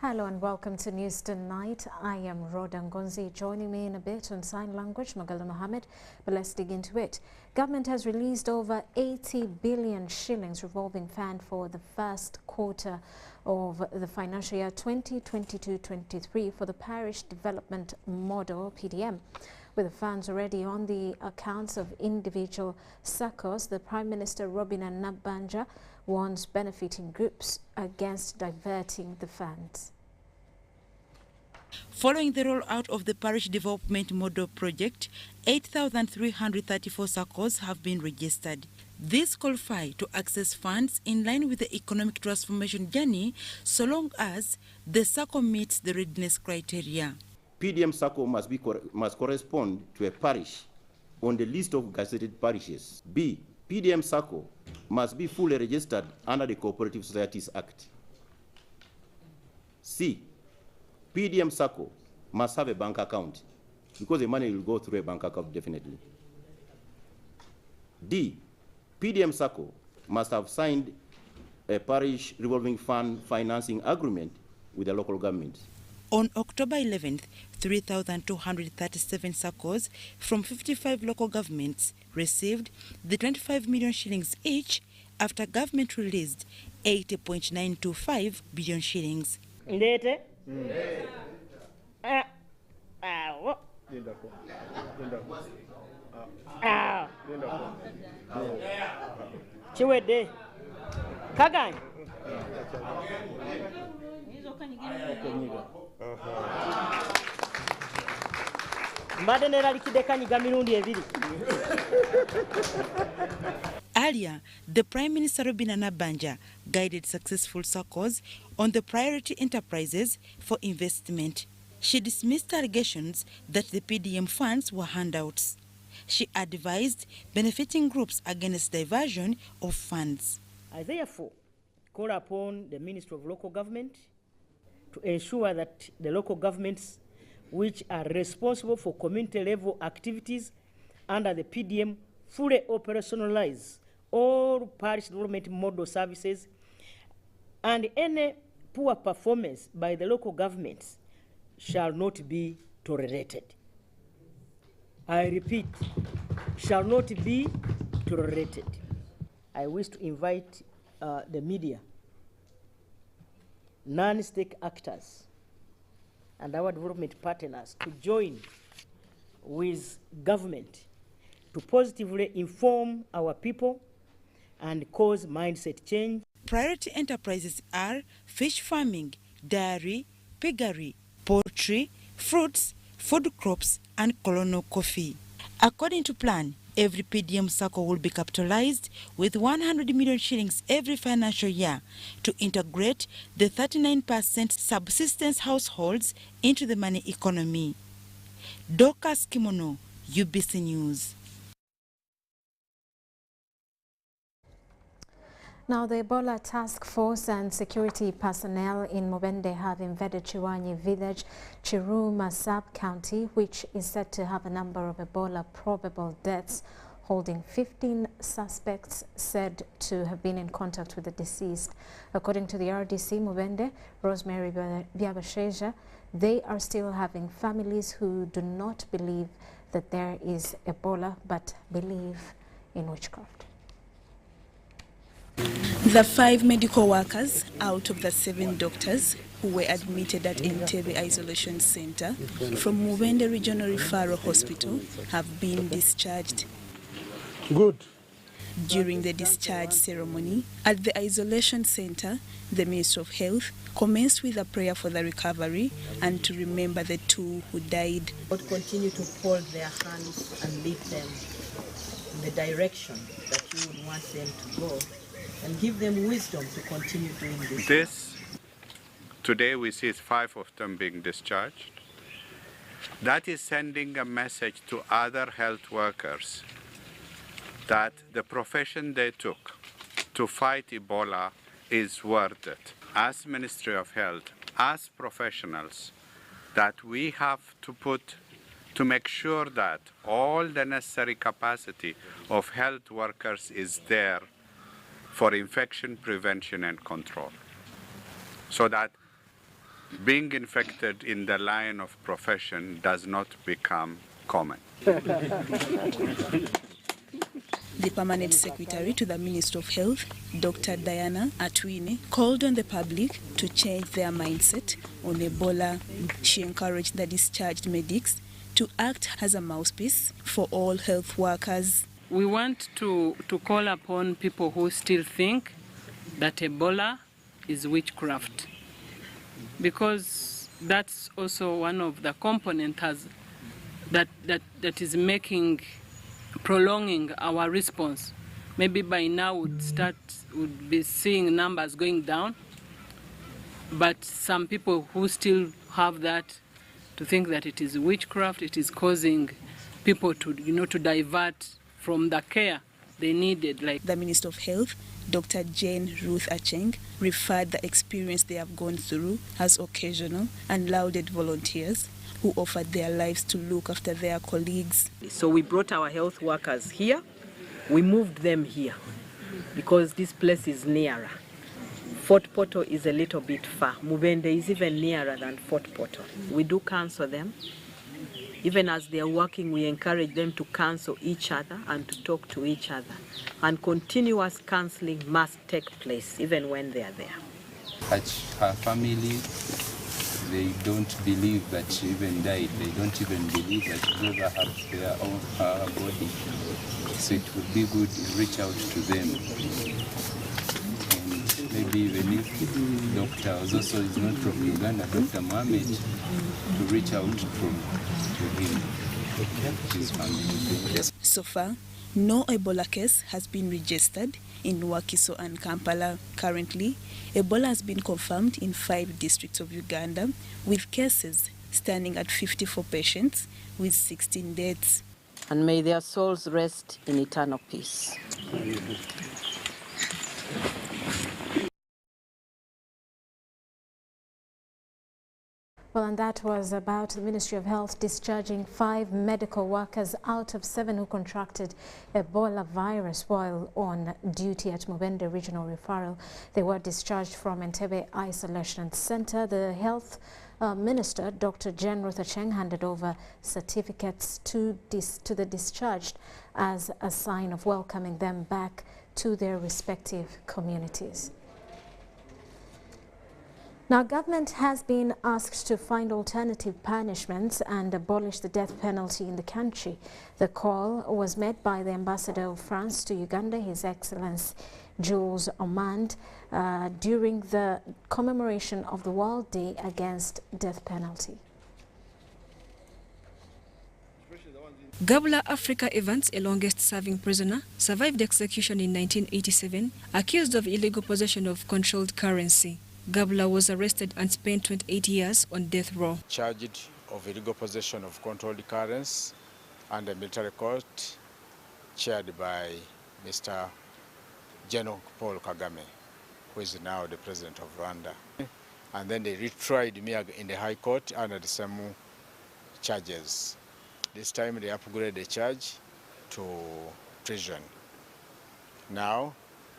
Hello and welcome to News Tonight. I am Rhoda Ngonzi. Joining me in a bit on sign language, Magala Mohammed. But let's dig into it. Government has released over 80 billion shillings revolving fund for the first quarter of the financial year 2022-23 for the Parish Development Model (PDM). With the funds already on the accounts of individual SACCOs, the Prime Minister Robina Nabbanja warns benefiting groups against diverting the funds. Following the rollout of the Parish Development Model project, 8,334 SACCOs have been registered. These qualify to access funds in line with the economic transformation journey so long as the SACCO meets the readiness criteria. PDM SACCO must correspond to a parish on the list of gazetted parishes. B. PDM SACCO must be fully registered under the Cooperative Societies Act. C. PDM SACCO must have a bank account because the money will go through a bank account definitely. D. PDM SACCO must have signed a parish revolving fund financing agreement with the local government. On October 11th, 3,237 SACCOs from 55 local governments received the 25 million shillings each after government released 80.925 billion shillings. Earlier, the Prime Minister Robina Nabbanja guided successful SACCOs on the priority enterprises for investment. She dismissed allegations that the PDM funds were handouts. She advised benefiting groups against diversion of funds. I therefore call upon the Ministry of Local Government to ensure that the local governments which are responsible for community-level activities under the PDM fully operationalize all parish development model services, and any poor performance by the local governments shall not be tolerated. I repeat, shall not be tolerated. I wish to invite the media, non-stake actors, and our development partners to join with government to positively inform our people and cause mindset change. Priority enterprises are fish farming, dairy, piggery, poultry, fruits, food crops, and colonial coffee. According to plan, every PDM SACCO will be capitalized with 100 million shillings every financial year to integrate the 39% subsistence households into the money economy. Dorcas Kimono, UBC News. Now, the Ebola task force and security personnel in Mubende have invaded Chiwanyi village, Chiruma sub-county, which is said to have a number of Ebola probable deaths, holding 15 suspects said to have been in contact with the deceased. According to the RDC Mubende, Rosemary Byabasheja, they are still having families who do not believe that there is Ebola, but believe in witchcraft. The 5 medical workers out of the 7 doctors who were admitted at Entebbe Isolation Center from Mubende Regional Referral Hospital have been discharged. Good. During the discharge ceremony at the isolation center, the Minister of Health commenced with a prayer for the recovery and to remember the 2 who died. God continue to hold their hands and lead them in the direction that you would want them to go, and give them wisdom to continue doing this. Today we see 5 of them being discharged. That is sending a message to other health workers that the profession they took to fight Ebola is worth it. As Ministry of Health, as professionals, that we have to make sure that all the necessary capacity of health workers is there for infection prevention and control, so that being infected in the line of profession does not become common. The Permanent Secretary to the Minister of Health, Dr. Diana Atwine, called on the public to change their mindset on Ebola. She encouraged the discharged medics to act as a mouthpiece for all health workers. We want to call upon people who still think that Ebola is witchcraft, because that's also one of the components that is prolonging our response. Maybe by now would be seeing numbers going down, but some people who still have that, to think that it is witchcraft, it is causing people to divert from the care they needed. Like the Minister of Health, Dr. Jane Ruth Acheng, referred the experience they have gone through as occasional and lauded volunteers who offered their lives to look after their colleagues. So we brought our health workers here. We moved them here because this place is nearer. Fort Portal is a little bit far. Mubende is even nearer than Fort Portal. We do counsel them. Even as they are working, we encourage them to counsel each other and to talk to each other. And continuous counseling must take place even when they are there. Her family, they don't believe that she even died. They don't even believe that she ever had their own body. So it would be good to reach out to them. And maybe even if the doctor also is not from Uganda, Dr. Mohammed, to reach out to him, his family. So far, no Ebola case has been registered in Wakiso and Kampala. Currently, Ebola has been confirmed in 5 districts of Uganda, with cases standing at 54 patients with 16 deaths. And may their souls rest in eternal peace. Well, and that was about the Ministry of Health discharging 5 medical workers out of 7 who contracted Ebola virus while on duty at Mubende Regional Referral. They were discharged from Entebbe Isolation Center. The Health Minister, Dr. Jane Ruth Acheng, handed over certificates to the discharged as a sign of welcoming them back to their respective communities. Now, government has been asked to find alternative punishments and abolish the death penalty in the country. The call was made by the Ambassador of France to Uganda, His Excellency Jules Omand, during the commemoration of the World Day Against Death Penalty. Gabla Africa Evans, a longest-serving prisoner, survived execution in 1987, accused of illegal possession of controlled currency. Gabla was arrested and spent 28 years on death row. Charged of illegal possession of controlled currency under military court chaired by Mr. General Paul Kagame, who is now the president of Rwanda. And then they retried me in the High Court under the same charges. This time they upgraded the charge to treason. Now,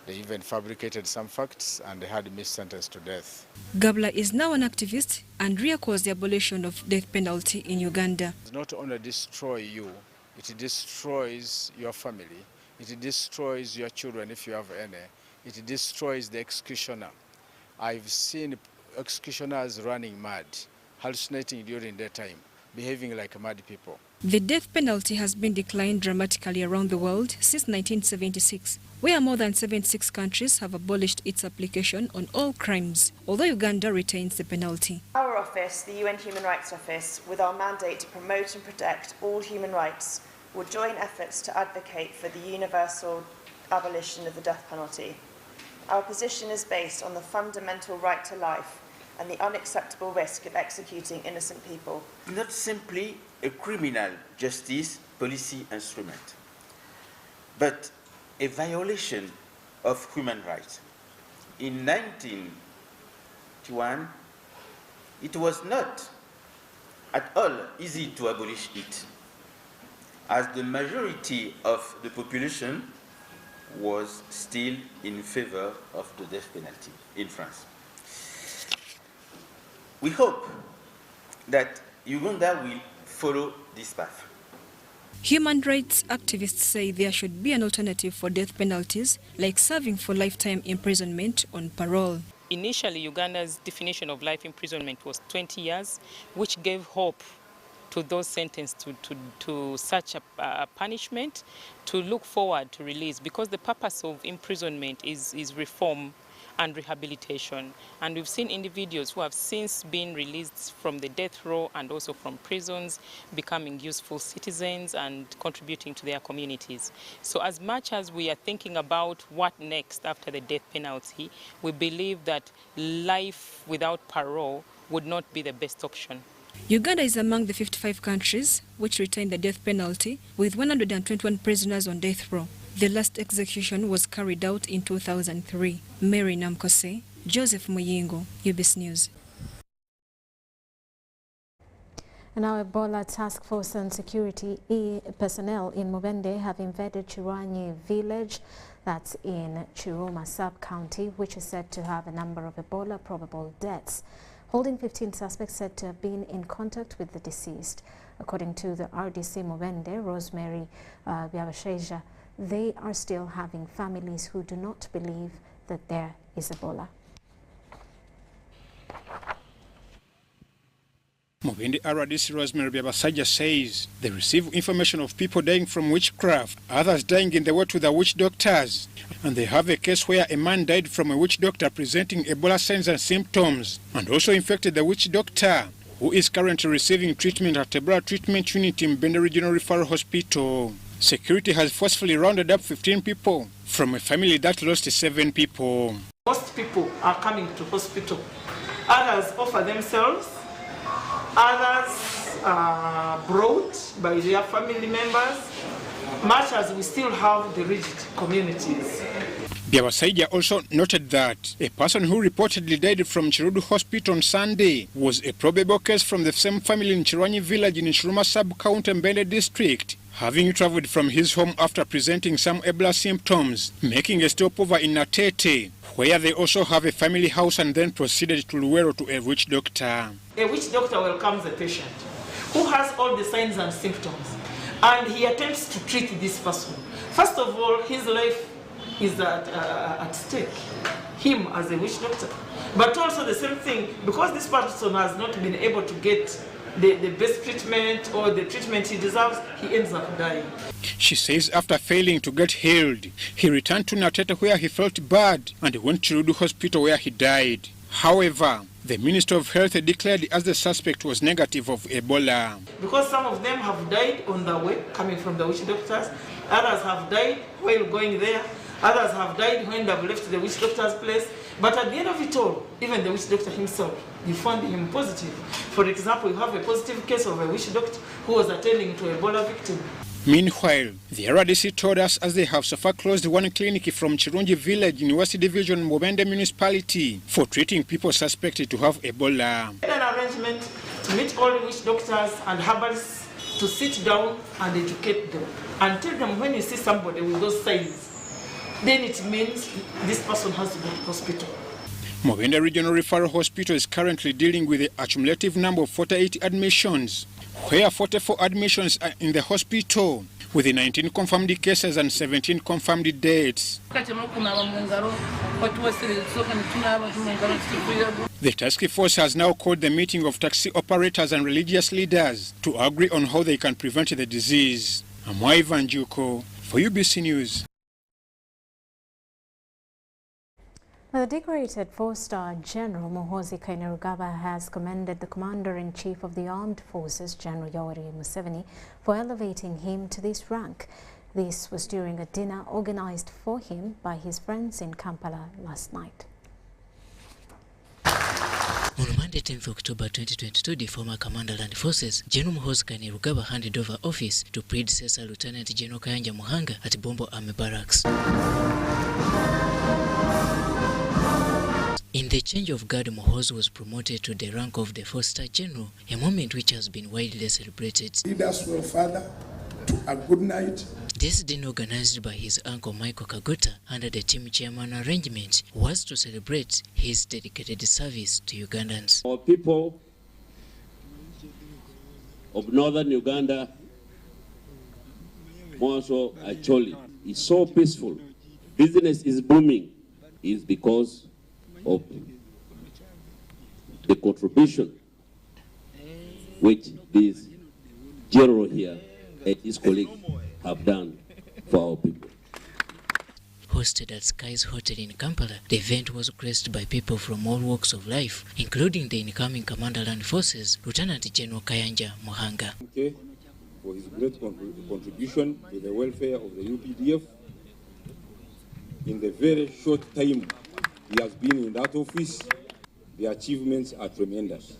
they even fabricated some facts and they had me sentenced to death. Gabla is now an activist and recalls the abolition of death penalty in Uganda. It not only destroys you, it destroys your family, it destroys your children if you have any, it destroys the executioner. I've seen executioners running mad, hallucinating during their time, behaving like mad people. The death penalty has been declined dramatically around the world since 1976, where more than 76 countries have abolished its application on all crimes, although Uganda retains the penalty. Our office, the UN Human Rights Office, with our mandate to promote and protect all human rights, will join efforts to advocate for the universal abolition of the death penalty. Our position is based on the fundamental right to life and the unacceptable risk of executing innocent people. Not simply a criminal justice policy instrument, but a violation of human rights. In 1991, it was not at all easy to abolish it, as the majority of the population was still in favor of the death penalty in France. We hope that Uganda will follow this path. Human rights activists say there should be an alternative for death penalties, like serving for lifetime imprisonment on parole. Initially, Uganda's definition of life imprisonment was 20 years, which gave hope to those sentenced to such a punishment to look forward to release, because the purpose of imprisonment is reform and rehabilitation. And we've seen individuals who have since been released from the death row and also from prisons, becoming useful citizens and contributing to their communities. So as much as we are thinking about what next after the death penalty, we believe that life without parole would not be the best option. Uganda is among the 55 countries which retain the death penalty, with 121 prisoners on death row. The last execution was carried out in 2003. Mary Namkose, Joseph Muyingo, UBS News. And our Ebola Task Force and Security personnel in Mubende have invaded Chiranyi village, that's in Chiruma sub-county, which is said to have a number of Ebola probable deaths, holding 15 suspects said to have been in contact with the deceased. According to the RDC Mubende, Rosemary Byabasheja, they are still having families who do not believe that there is Ebola. Mubende RDC Rosemary Byabasheja says they receive information of people dying from witchcraft, others dying in the way to the witch doctors, and they have a case where a man died from a witch doctor presenting Ebola signs and symptoms, and also infected the witch doctor, who is currently receiving treatment at Ebola Treatment Unit in Mubende Regional Referral Hospital. Security has forcefully rounded up 15 people from a family that lost 7 people. Most people are coming to hospital. Others offer themselves. Others are brought by their family members, much as we still have the rigid communities. Byabasheja also noted that a person who reportedly died from Chirudu Hospital on Sunday was a probable case from the same family in Chiranyi village in Chiruma sub-county Mubende district, having traveled from his home after presenting some Ebola symptoms, making a stopover in Natete, where they also have a family house, and then proceeded to Luwero to a witch doctor. A witch doctor welcomes a patient who has all the signs and symptoms, and he attempts to treat this person. First of all, his life is at stake, him as a witch doctor. But also the same thing, because this person has not been able to get the best treatment or the treatment he deserves, he ends up dying. She says after failing to get healed, he returned to Natete where he felt bad and went to Chirudu Hospital where he died. However, the Minister of Health declared as the suspect was negative of Ebola. Because some of them have died on the way, coming from the witch doctors, others have died while going there, others have died when they've left the witch doctor's place. But at the end of it all, even the witch doctor himself, you found him positive. For example, you have a positive case of a witch doctor who was attending to an Ebola victim. Meanwhile, the RDC told us as they have so far closed one clinic from Chirunji village in West Division, Mubende municipality, for treating people suspected to have Ebola. An arrangement to meet all witch doctors and herbalists to sit down and educate them and tell them when you see somebody with those signs, then it means this person has to go to hospital. Mubende Regional Referral Hospital is currently dealing with a cumulative number of 48 admissions, where 44 admissions are in the hospital, with 19 confirmed cases and 17 confirmed deaths. The task force has now called the meeting of taxi operators and religious leaders to agree on how they can prevent the disease. I'm Ivan Juko for UBC News. The decorated 4-star General Muhoozi has commended the Commander-in-Chief of the Armed Forces, General Yoweri Museveni, for elevating him to this rank. This was during a dinner organized for him by his friends in Kampala last night. On Monday, 10th October 2022, the former Commander Land Forces, General Muhoozi handed over office to predecessor Lieutenant General Kayanja Muhanga at Bombo Army Barracks. In the change of guard, Muhoozi was promoted to the rank of the 4-star General, a moment which has been widely celebrated. Lead us well, Father, to a good night. This dinner, organized by his uncle Michael Kaguta under the team chairman arrangement, was to celebrate his dedicated service to Ugandans. Our people of northern Uganda, more so Acholi, is so peaceful. Business is booming, is because of the contribution which this general here and his colleagues have done for our people. Hosted at Sky's Hotel in Kampala, the event was graced by people from all walks of life, including the incoming Commander Land Forces, Lieutenant General Kayanja Muhanga. Okay, for his great contribution to the welfare of the UPDF. In the very short time he has been in that office, the achievements are tremendous.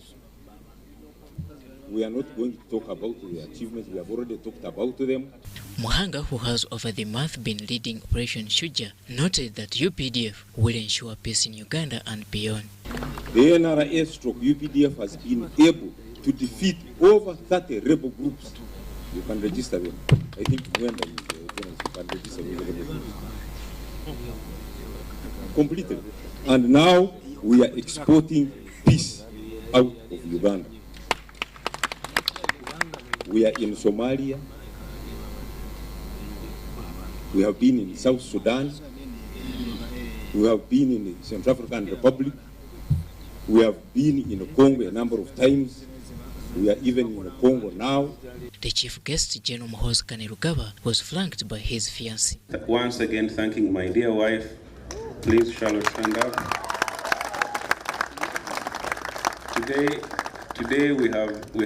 We are not going to talk about the achievements, we have already talked about them. Muhanga, who has over the month been leading Operation Shuja, noted that UPDF will ensure peace in Uganda and beyond. The NRA/UPDF has been able to defeat over 30 rebel groups. You can register them. I think when you can register the rebel groups. Completely. And now we are exporting peace out of Uganda. We are in Somalia. We have been in South Sudan. We have been in the Central African Republic. We have been in Congo a number of times. We are even in Congo now. The chief guest, General Muhoozi Kainerugaba, was flanked by his fiancée. Once again, thanking my dear wife. Please, Charlotte, stand up. Today we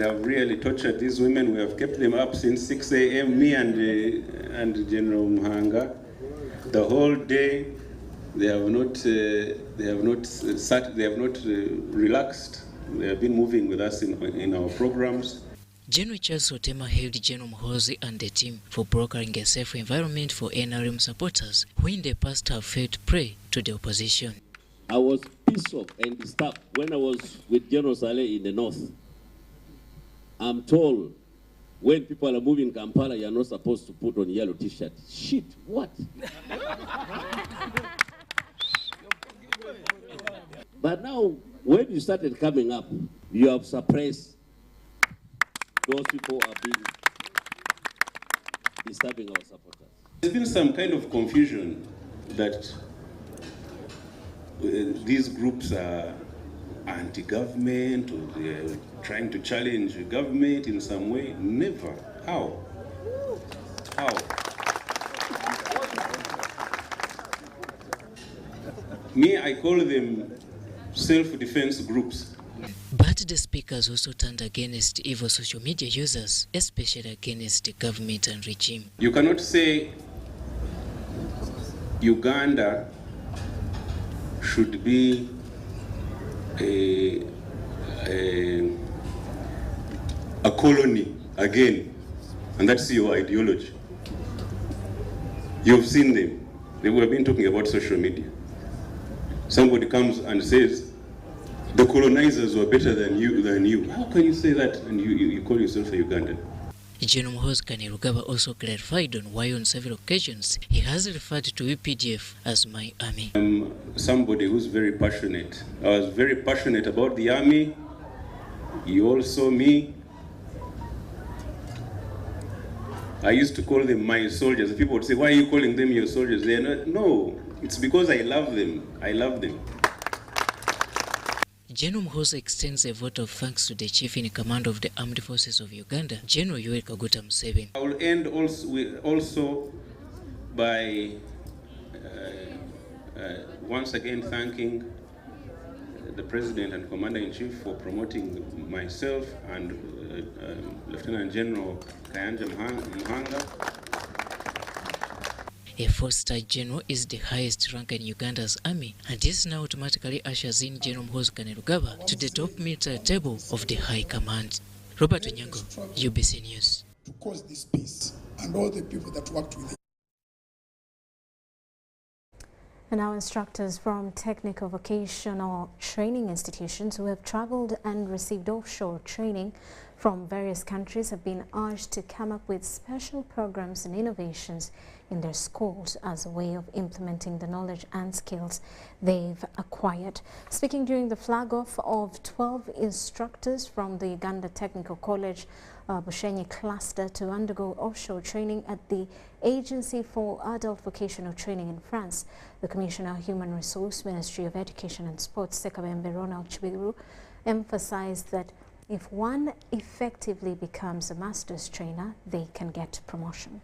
have really tortured these women. We have kept them up since 6 a.m. Me and General Muhanga, the whole day. They have not relaxed. They have been moving with us in our programs. General Charles Otema hailed General Muhoozi and the team for brokering a safe environment for NRM supporters who in the past have felt prey to the opposition. I was pissed off and disturbed when I was with General Saleh in the north. I'm told when people are moving Kampala, you're not supposed to put on yellow t-shirt. Shit, what? But now, when you started coming up, you have suppressed those people have been disturbing our supporters. There's been some kind of confusion that these groups are anti-government or they're trying to challenge the government in some way. Never. How? How? Me, I call them self-defense groups. But the speakers also turned against evil social media users, especially against the government and regime. You cannot say Uganda should be a colony again, and that's your ideology. You've seen them. They have been talking about social media. Somebody comes and says, the colonizers were better than you. How can you say that and you call yourself a Ugandan? General Muhoozi Kainerugaba also clarified on why on several occasions he has referred to UPDF as my army. I'm somebody who's very passionate. I was very passionate about the army. You all saw me. I used to call them my soldiers. People would say, why are you calling them your soldiers? They're not. No, it's because I love them. I love them. General Muhoozi extends a vote of thanks to the chief in command of the Armed Forces of Uganda, General Yoweri Kaguta Museveni. I will end also by once again thanking the President and Commander-in-Chief for promoting myself and Lieutenant General Kayanja Muhanga. A 4-star general is the highest rank in Uganda's army, and this now automatically ushers in General Muhoozi Kainerugaba to the top military table of the High Command. Robert Onyango, UBC News. To cause this peace and all the people that worked with it. And now instructors from technical vocational training institutions who have traveled and received offshore training from various countries have been urged to come up with special programs and innovations in their schools as a way of implementing the knowledge and skills they've acquired. Speaking during the flag-off of 12 instructors from the Uganda Technical College Bushenyi cluster to undergo offshore training at the Agency for Adult Vocational Training in France, the Commissioner of Human Resource, Ministry of Education and Sports, Sekabembe Ronald Chibiru, emphasized that if one effectively becomes a master's trainer, they can get promotion.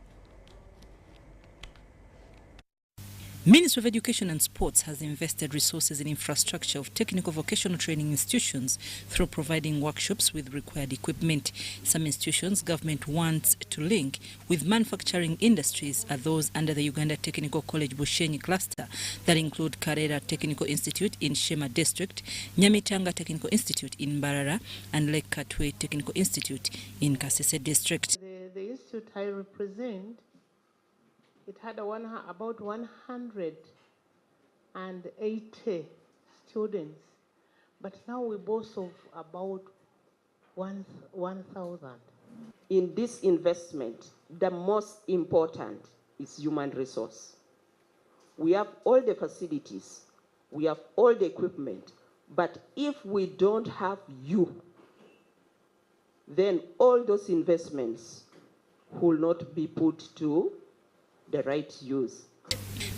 Ministry of Education and Sports has invested resources in infrastructure of technical vocational training institutions through providing workshops with required equipment. Some institutions government wants to link with manufacturing industries are those under the Uganda Technical College Bushenyi cluster that include Karera Technical Institute in Shema District, Nyamitanga Technical Institute in Mbarara, and Lake Katwe Technical Institute in Kasese District. The institute I represent, it had about 180 students, but now we boast of about 1,000. In this investment, the most important is human resource. We have all the facilities, we have all the equipment, but if we don't have you, then all those investments will not be put to the right use.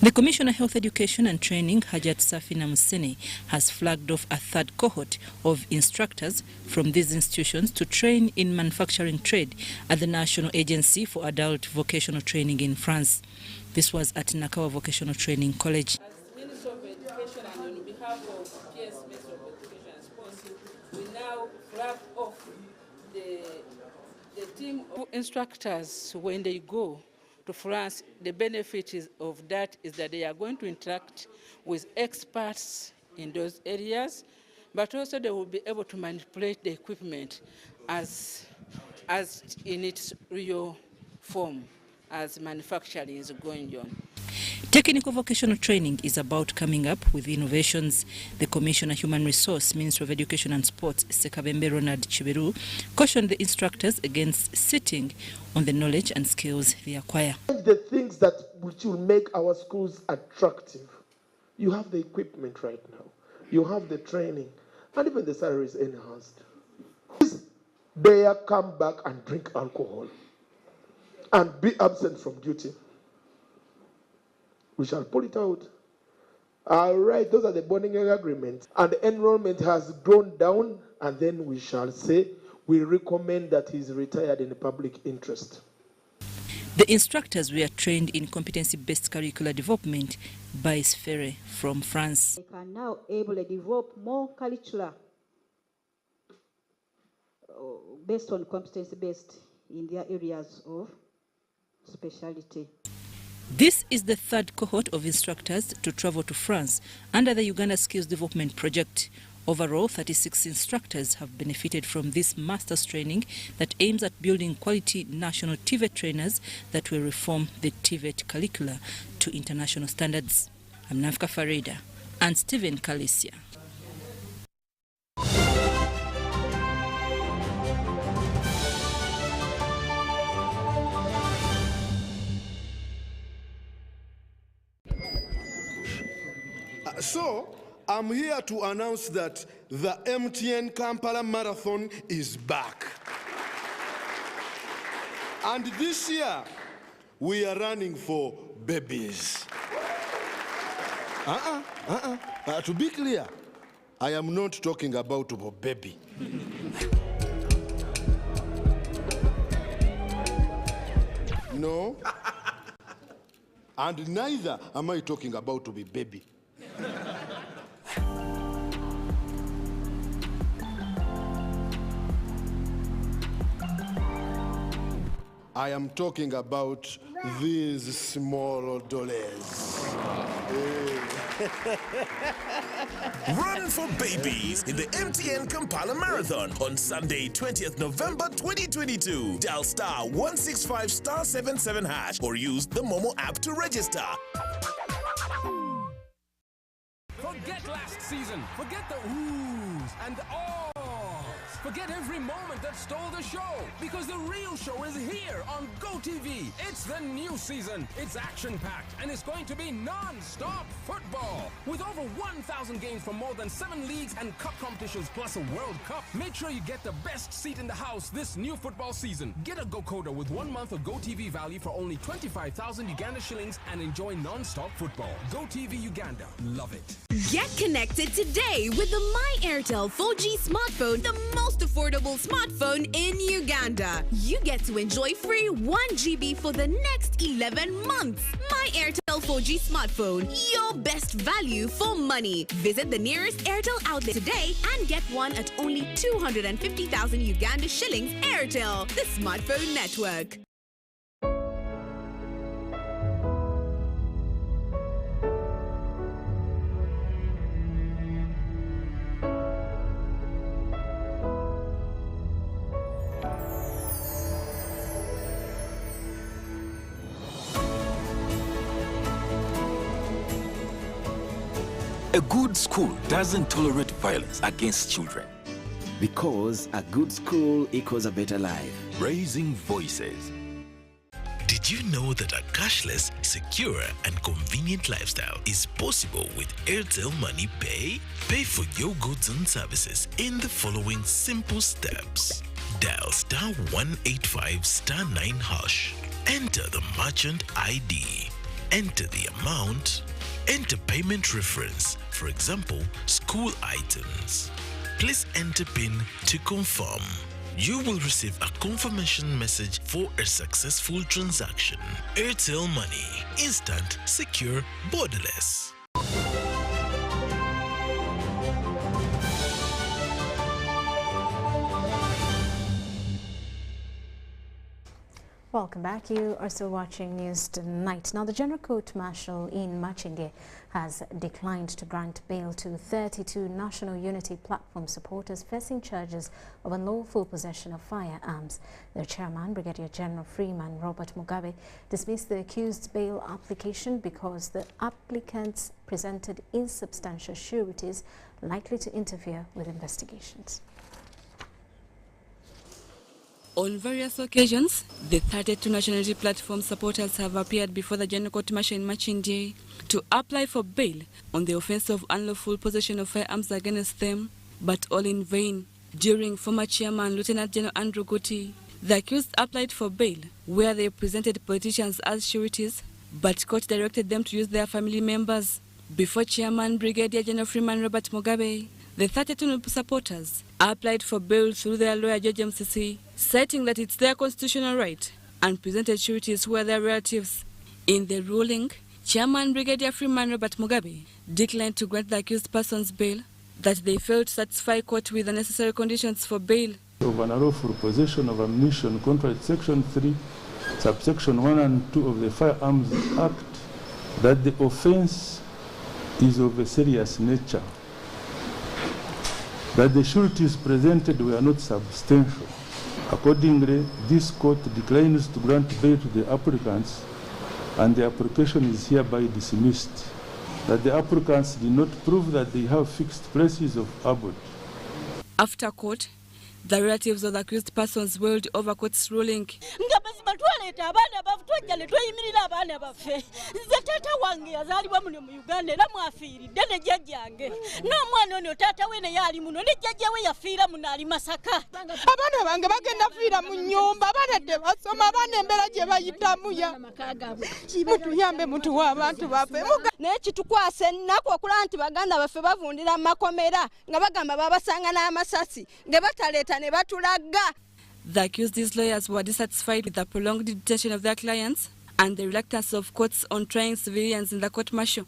The Commissioner of Health Education and Training, Hajat Safina Musene, has flagged off a third cohort of instructors from these institutions to train in manufacturing trade at the National Agency for Adult Vocational Training in France. This was at Nakawa Vocational Training College. As Minister of Education and on behalf of PS Minister of Education and Sports, we now flag off the team of instructors when they go to France. The benefit of that is that they are going to interact with experts in those areas, but also they will be able to manipulate the equipment as in its real form as manufacturing is going on. Technical vocational training is about coming up with innovations. The Commissioner of Human Resource, Minister of Education and Sports, Sekabembe Ronald Chibiru, cautioned the instructors against sitting on the knowledge and skills they acquire. The things which will make our schools attractive. You have the equipment right now. You have the training. And even the salary is enhanced. They come back and drink alcohol and be absent from duty. We shall pull it out. All right, those are the bonding agreements. And the enrollment has gone down, and then we shall say we recommend that he's retired in the public interest. The instructors were trained in competency-based curricular development by Sfere from France. They are now able to develop more curricula based on competency-based in their areas of specialty. This is the third cohort of instructors to travel to France under the Uganda Skills Development Project. Overall, 36 instructors have benefited from this master's training that aims at building quality national TVET trainers that will reform the TVET curricula to international standards. I'm Nafka Farida and Stephen Kalisia. So, I'm here to announce that the MTN Kampala Marathon is back. And this year, we are running for babies. To be clear, I am not talking about a baby. No. And neither am I talking about to be baby. I am talking about these small dollars. Run for babies in the MTN Kampala Marathon on Sunday, 20th November 2022. Dial *165*77# or use the Momo app to register. Forget last season. Forget the oohs and the ahs. Forget every moment that stole the show, because the real show is here on GoTV. It's the new season. It's action-packed, and it's going to be non-stop football. With over 1,000 games from more than 7 leagues and cup competitions, plus a World Cup. Make sure you get the best seat in the house this new football season. Get a GoCoder with 1 month of GoTV value for only 25,000 Uganda shillings and enjoy non-stop football. GoTV Uganda. Love it. Get connected today with the My Airtel 4G smartphone, the most affordable smartphone in Uganda. You get to enjoy free 1 GB for the next 11 months. My Airtel 4G smartphone, your best value for money. Visit the nearest Airtel outlet today and get one at only 250,000 Uganda shillings. Airtel, the smartphone network. A good school doesn't tolerate violence against children. Because a good school equals a better life. Raising voices. Did you know that a cashless, secure and convenient lifestyle is possible with Airtel Money Pay? Pay for your goods and services in the following simple steps. Dial *185*9#. Enter the merchant ID. Enter the amount. Enter payment reference, for example, school items. Please enter PIN to confirm. You will receive a confirmation message for a successful transaction. Airtel Money. Instant, secure, borderless. Welcome back. You are still watching News Tonight. Now, the General Court Martial in Machinde has declined to grant bail to 32 National Unity Platform supporters facing charges of unlawful possession of firearms. Their chairman, Brigadier General Freeman Robert Mugabe, dismissed the accused's bail application because the applicants presented insubstantial sureties likely to interfere with investigations. On various occasions, the 32 National Unity Platform supporters have appeared before the General Court Martial in Machinde to apply for bail on the offence of unlawful possession of firearms against them, but all in vain. During former Chairman Lieutenant General Andrew Guti, the accused applied for bail, where they presented politicians as sureties, but court directed them to use their family members. Before Chairman Brigadier General Freeman Robert Mugabe, the 32 supporters applied for bail through their lawyer George MCC, citing that it's their constitutional right, and presented sureties who are their relatives. In the ruling, Chairman Brigadier Freeman Robert Mugabe declined to grant the accused persons bail, that they failed to satisfy court with the necessary conditions for bail. Of an unlawful possession of ammunition contrary to Section 3, subsection 1 and 2 of the Firearms Act, that the offence is of a serious nature, that the sureties presented were not substantial. Accordingly, this court declines to grant bail to the applicants, and the application is hereby dismissed. That the applicants did not prove that they have fixed places of abode. After court, the relatives of the accused persons wailed over court's ruling. The accused's lawyers were dissatisfied with the prolonged detention of their clients and the reluctance of courts on trying civilians in the court-martial.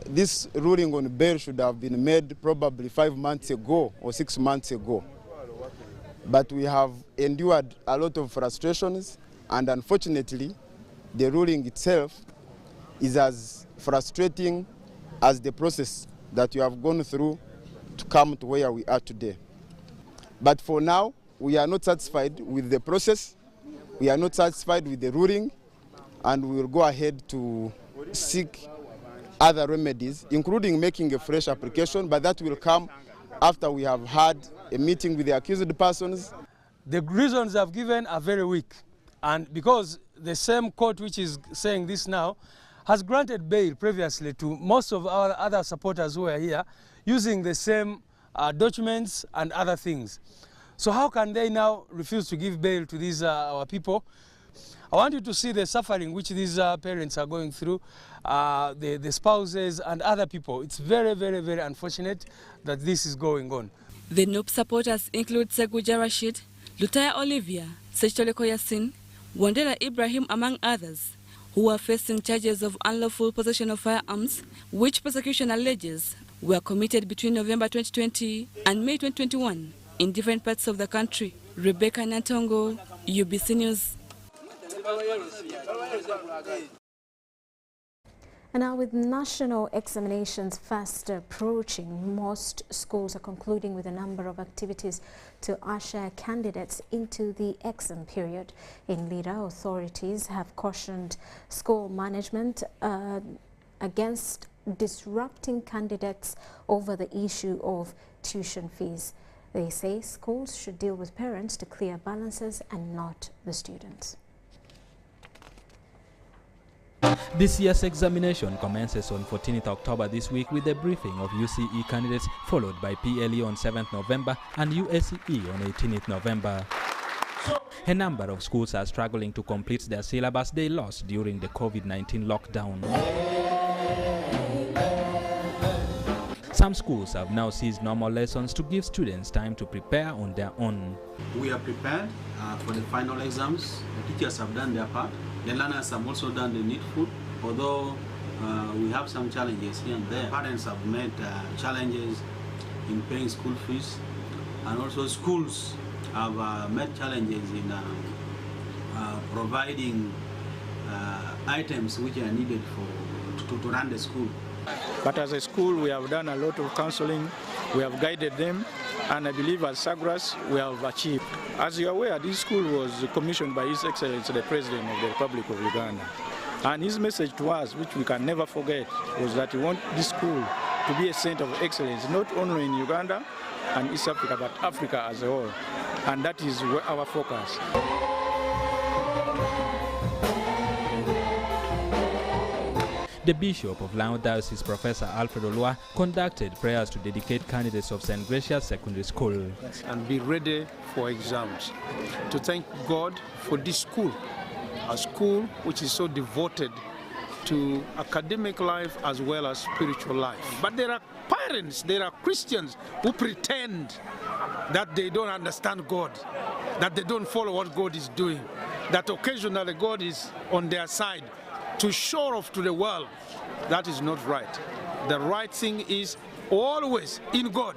This ruling on bail should have been made probably 5 months ago or 6 months ago. But we have endured a lot of frustrations, and unfortunately, the ruling itself is as frustrating as the process that we have gone through to come to where we are today. But for now, we are not satisfied with the process, we are not satisfied with the ruling, and we will go ahead to seek other remedies, including making a fresh application, but that will come after we have had a meeting with the accused persons. The reasons I've given are very weak, and because the same court which is saying this now has granted bail previously to most of our other supporters who are here using the same documents and other things. So how can they now refuse to give bail to these our people? I want you to see the suffering which these parents are going through, the spouses and other people. It's very, very, very unfortunate that this is going on. The NUP supporters include Seguja Rashid, Lutaya Olivia, Sechitoleko Yasin, Wandela Ibrahim, among others, who are facing charges of unlawful possession of firearms, which prosecution alleges were committed between November 2020 and May 2021 in different parts of the country. Rebecca Nantongo, UBC News. And now, with national examinations fast approaching, most schools are concluding with a number of activities to usher candidates into the exam period. In Lira, authorities have cautioned school management against disrupting candidates over the issue of tuition fees. They say schools should deal with parents to clear balances and not the students. This year's examination commences on 14th October this week with a briefing of UCE candidates, followed by PLE on 7th November and USCE on 18th November. A number of schools are struggling to complete their syllabus they lost during the COVID-19 lockdown. Some schools have now ceased normal lessons to give students time to prepare on their own. We are prepared for the final exams. The teachers have done their part. The learners have also done the needful. Although we have some challenges here and there, parents have met challenges in paying school fees, and also schools have met challenges in providing items which are needed to run the school. But as a school, we have done a lot of counseling, we have guided them, and I believe as SAGRAS, we have achieved. As you're aware, this school was commissioned by His Excellency, the President of the Republic of Uganda. And his message to us, which we can never forget, was that he wants this school to be a center of excellence, not only in Uganda and East Africa, but Africa as a whole. And that is our focus. The Bishop of Lion Diocese, Professor Alfred Olua, conducted prayers to dedicate candidates of St. Gracious Secondary School. And be ready for exams. To thank God for this school, a school which is so devoted to academic life as well as spiritual life. But there are parents, there are Christians who pretend that they don't understand God, that they don't follow what God is doing, that occasionally God is on their side to show off to the world. That is not right. The right thing is always in God.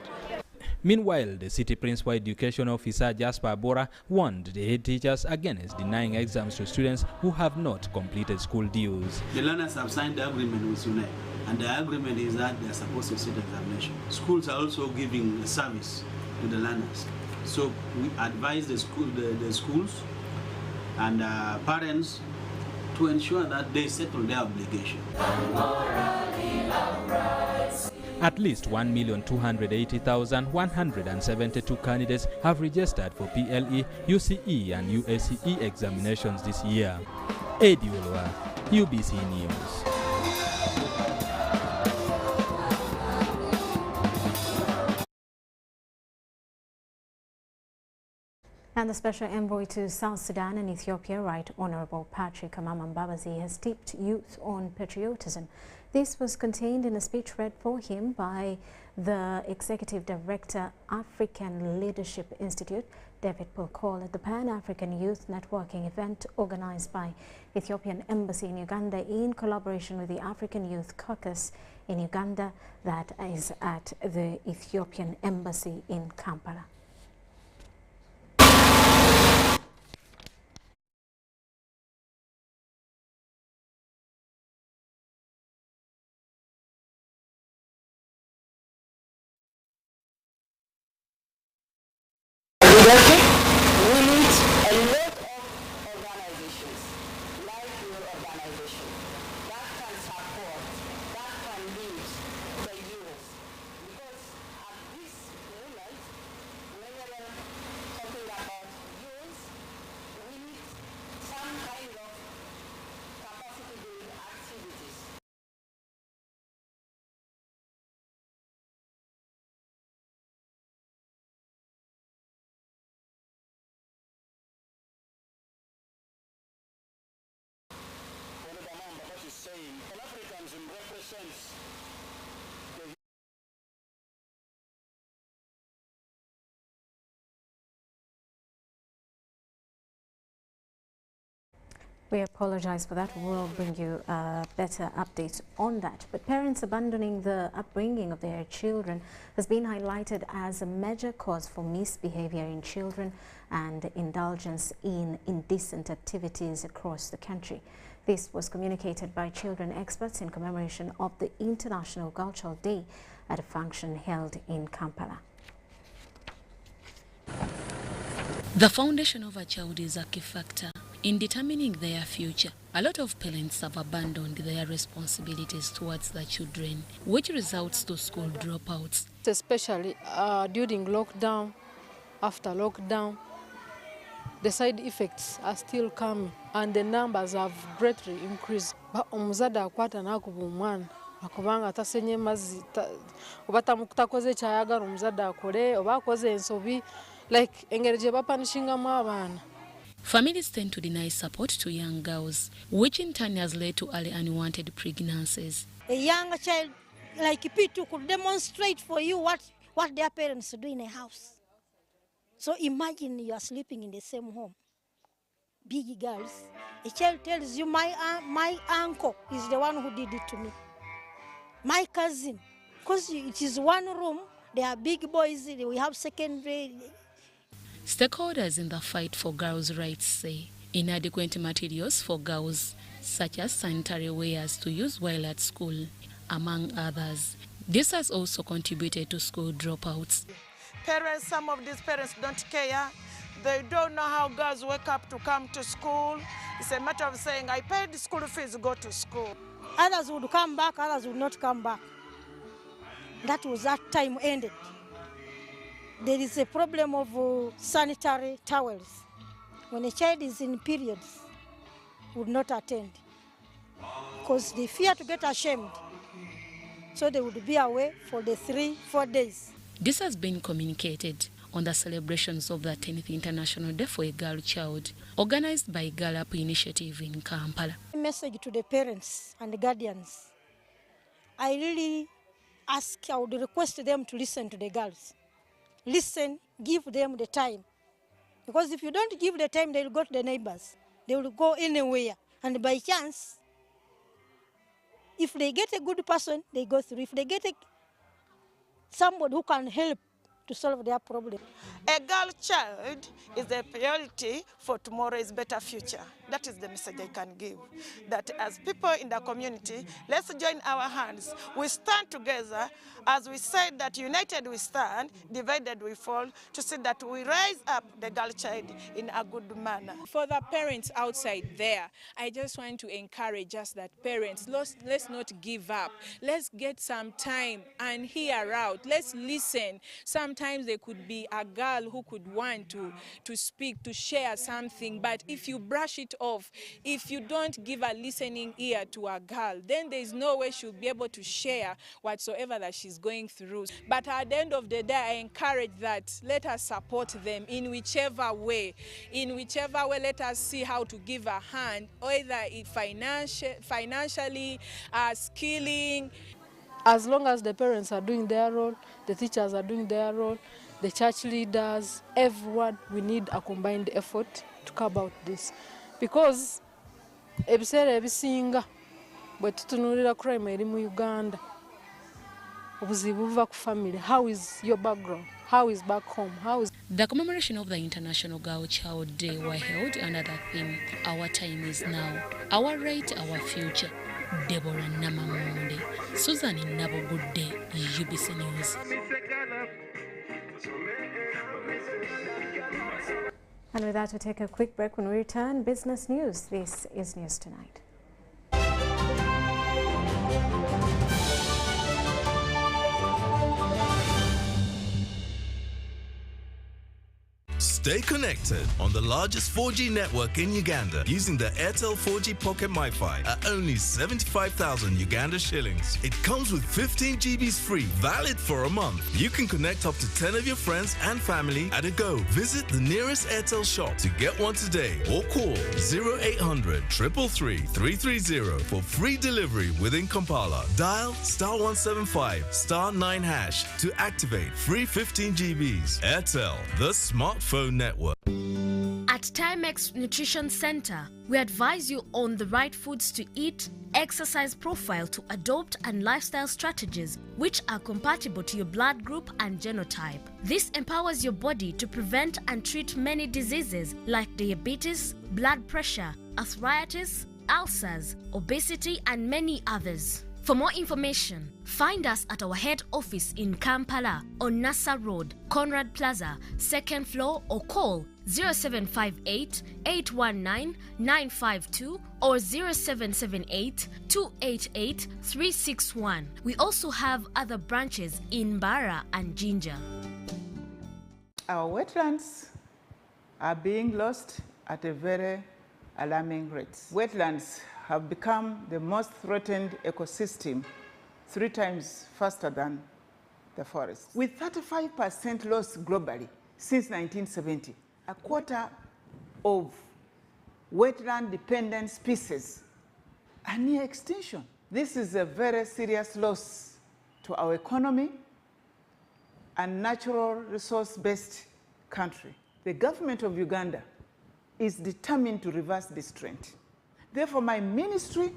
Meanwhile, the city principal education officer Jasper Bora warned the head teachers against denying exams to students who have not completed school dues. The learners have signed the agreement with UNEP, and the agreement is that they are supposed to sit examination. Schools are also giving a service to the learners. So we advise the schools and parents to ensure that they settle their obligation. At least 1,280,172 candidates have registered for PLE, UCE and USCE examinations this year. Eddie Olua, UBC News. And the Special Envoy to South Sudan and Ethiopia, Right Honorable Patrick Amama-Mbabazi, has tipped youth on patriotism. This was contained in a speech read for him by the Executive Director, African Leadership Institute, David Pulkol, at the Pan-African Youth Networking event organized by Ethiopian Embassy in Uganda in collaboration with the African Youth Caucus in Uganda that is at the Ethiopian Embassy in Kampala. All Africans represents the We apologize for that. We'll bring you a better update on that. But parents abandoning the upbringing of their children has been highlighted as a major cause for misbehavior in children and indulgence in indecent activities across the country. This was communicated by children experts in commemoration of the International Girl Child Day at a function held in Kampala. The foundation of a child is a key factor in determining their future. A lot of parents have abandoned their responsibilities towards their children, which results to school dropouts. Especially during lockdown, after lockdown, the side effects are still coming and the numbers have greatly increased. Omuzadde akwata n'akuba omwana akubanga atasenye mazzi oba takoze kyayagala omuzadde akole oba akoze ensobi, like engeri gye bapanishingamu abaana. Families tend to deny support to young girls, which in turn has led to early unwanted pregnancies. A young child like P2 could demonstrate for you what their parents do in a house. So imagine you are sleeping in the same home. Big girls. A child tells you, my uncle is the one who did it to me. My cousin. Because it is one room, there are big boys, we have secondary. Stakeholders in the fight for girls' rights say inadequate materials for girls, such as sanitary wares to use while at school, among others. This has also contributed to school dropouts. Parents, some of these parents don't care. They don't know how girls wake up to come to school. It's a matter of saying, I paid school fees, go to school. Others would come back, others would not come back. That time ended. There is a problem of sanitary towels. When a child is in periods, would not attend because they fear to get ashamed. So they would be away for the 3-4 days. This has been communicated on the celebrations of the 10th International Day for a Girl Child, organized by Girl Up Initiative in Kampala. A message to the parents and the guardians. I really I would request them to listen to the girls. Listen, give them the time. Because if you don't give the time, they will go to the neighbors. They will go anywhere. And by chance, if they get a good person, they go through. If they get somebody who can help to solve their problem. A girl child is a priority for tomorrow's better future. That is the message I can give. That as people in the community, let's join our hands. We stand together. As we said that united we stand, divided we fall, to see that we raise up the girl child in a good manner. For the parents outside there, I just want to encourage us that parents, let's not give up. Let's get some time and hear out. Let's listen. Sometimes there could be a girl who could want to speak, to share something, but if you brush it off, if you don't give a listening ear to a girl, then there is no way she'll be able to share whatsoever that she's going through. But at the end of the day, I encourage that let us support them in whichever way. In whichever way, let us see how to give a hand, either financially, skilling. As long as the parents are doing their role, the teachers are doing their role, the church leaders, everyone, we need a combined effort to come about this. Because ebiseera ebisinga bwe tutunuulira crime eri mu Uganda, obuzibu buva ku family. How is your background? How is back home? How is... The commemoration of the International Girl Child Day were held under the theme, Our Time is Now, Our Right, Our Future. Deborah Namamonde, Susan Nabo, good day, UBC News. And with that, we'll take a quick break. When we return, business news. This is News Tonight. Stay connected on the largest 4G network in Uganda using the Airtel 4G Pocket MiFi at only 75,000 Uganda shillings. It comes with 15 GBs free, valid for a month. You can connect up to 10 of your friends and family at a go. Visit the nearest Airtel shop to get one today or call 0800 333 330 for free delivery within Kampala. Dial *175 *9# to activate free 15 GBs. Airtel, the smartphone network. At Timex Nutrition Center, we advise you on the right foods to eat, exercise profile to adopt, and lifestyle strategies which are compatible to your blood group and genotype. This empowers your body to prevent and treat many diseases like diabetes, blood pressure, arthritis, ulcers, obesity, and many others. For more information, find us at our head office in Kampala on Nassa Road, Conrad Plaza, 2nd floor, or call 0758 819 952 or 0778 288 361. We also have other branches in Mbara and Jinja. Our wetlands are being lost at a very alarming rate. Wetlands have become the most threatened ecosystem 3 times faster than the forest. With 35% loss globally since 1970, a quarter of wetland-dependent species are near extinction. This is a very serious loss to our economy and natural resource-based country. The government of Uganda is determined to reverse this trend. Therefore, my ministry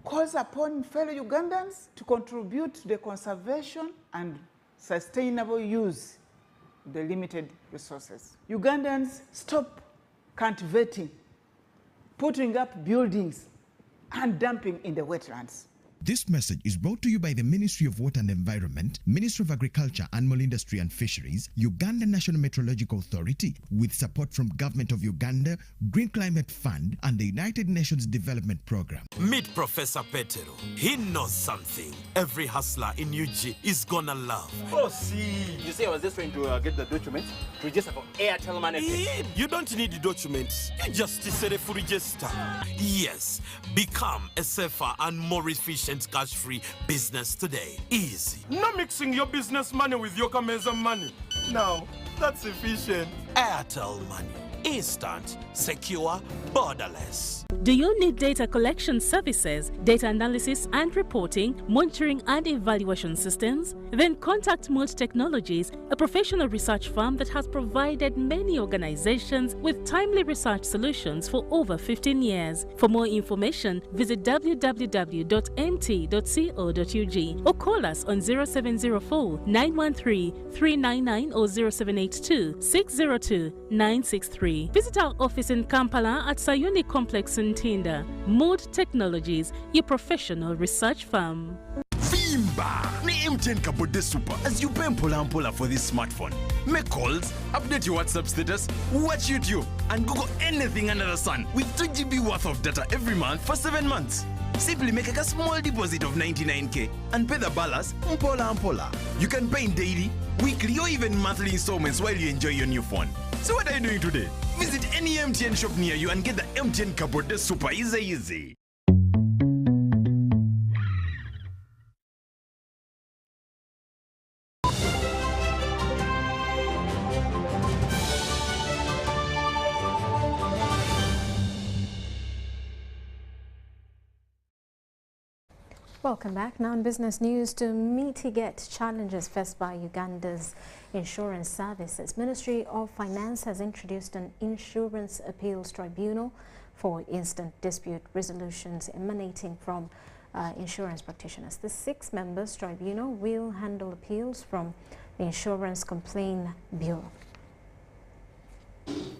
calls upon fellow Ugandans to contribute to the conservation and sustainable use of the limited resources. Ugandans, stop cultivating, putting up buildings, and dumping in the wetlands. This message is brought to you by the Ministry of Water and Environment, Ministry of Agriculture, Animal Industry and Fisheries, Uganda National Meteorological Authority, with support from Government of Uganda, Green Climate Fund, and the United Nations Development Program. Meet Professor Petero. He knows something every hustler in UG is gonna love. Oh, see. You see, I was just trying to get the documents to register for Airtel Money. You don't need the documents. You just set a full register. Yes. Become a safer and more efficient cash-free business today. Easy. No mixing your business money with your Kameza money. Now, that's efficient. Airtel Money. Instant, secure, borderless. Do you need data collection services, data analysis and reporting, monitoring and evaluation systems? Then contact Mold Technologies, a professional research firm that has provided many organizations with timely research solutions for over 15 years. For more information, visit www.mt.co.ug or call us on 0704 913 399 or 0782 602 963. Visit our office in Kampala at Sayuni Complex in Tinda. Mood Technologies, your professional research firm. Vimba! Ni MTN Kabode Super as you pay mpola for this smartphone. Make calls, update your WhatsApp status, watch YouTube, and Google anything under the sun with 2 GB worth of data every month for 7 months. Simply make a small deposit of 99k and pay the balance mpola. You can pay in daily, weekly, or even monthly installments while you enjoy your new phone. So what are you doing today? Visit any MTN shop near you and get the MTN Kabode Super easy. Welcome back. Now in business news, to mitigate challenges faced by Uganda's insurance services, Ministry of Finance has introduced an insurance appeals tribunal for instant dispute resolutions emanating from insurance practitioners. The 6 members tribunal will handle appeals from the Insurance Complaint Bureau.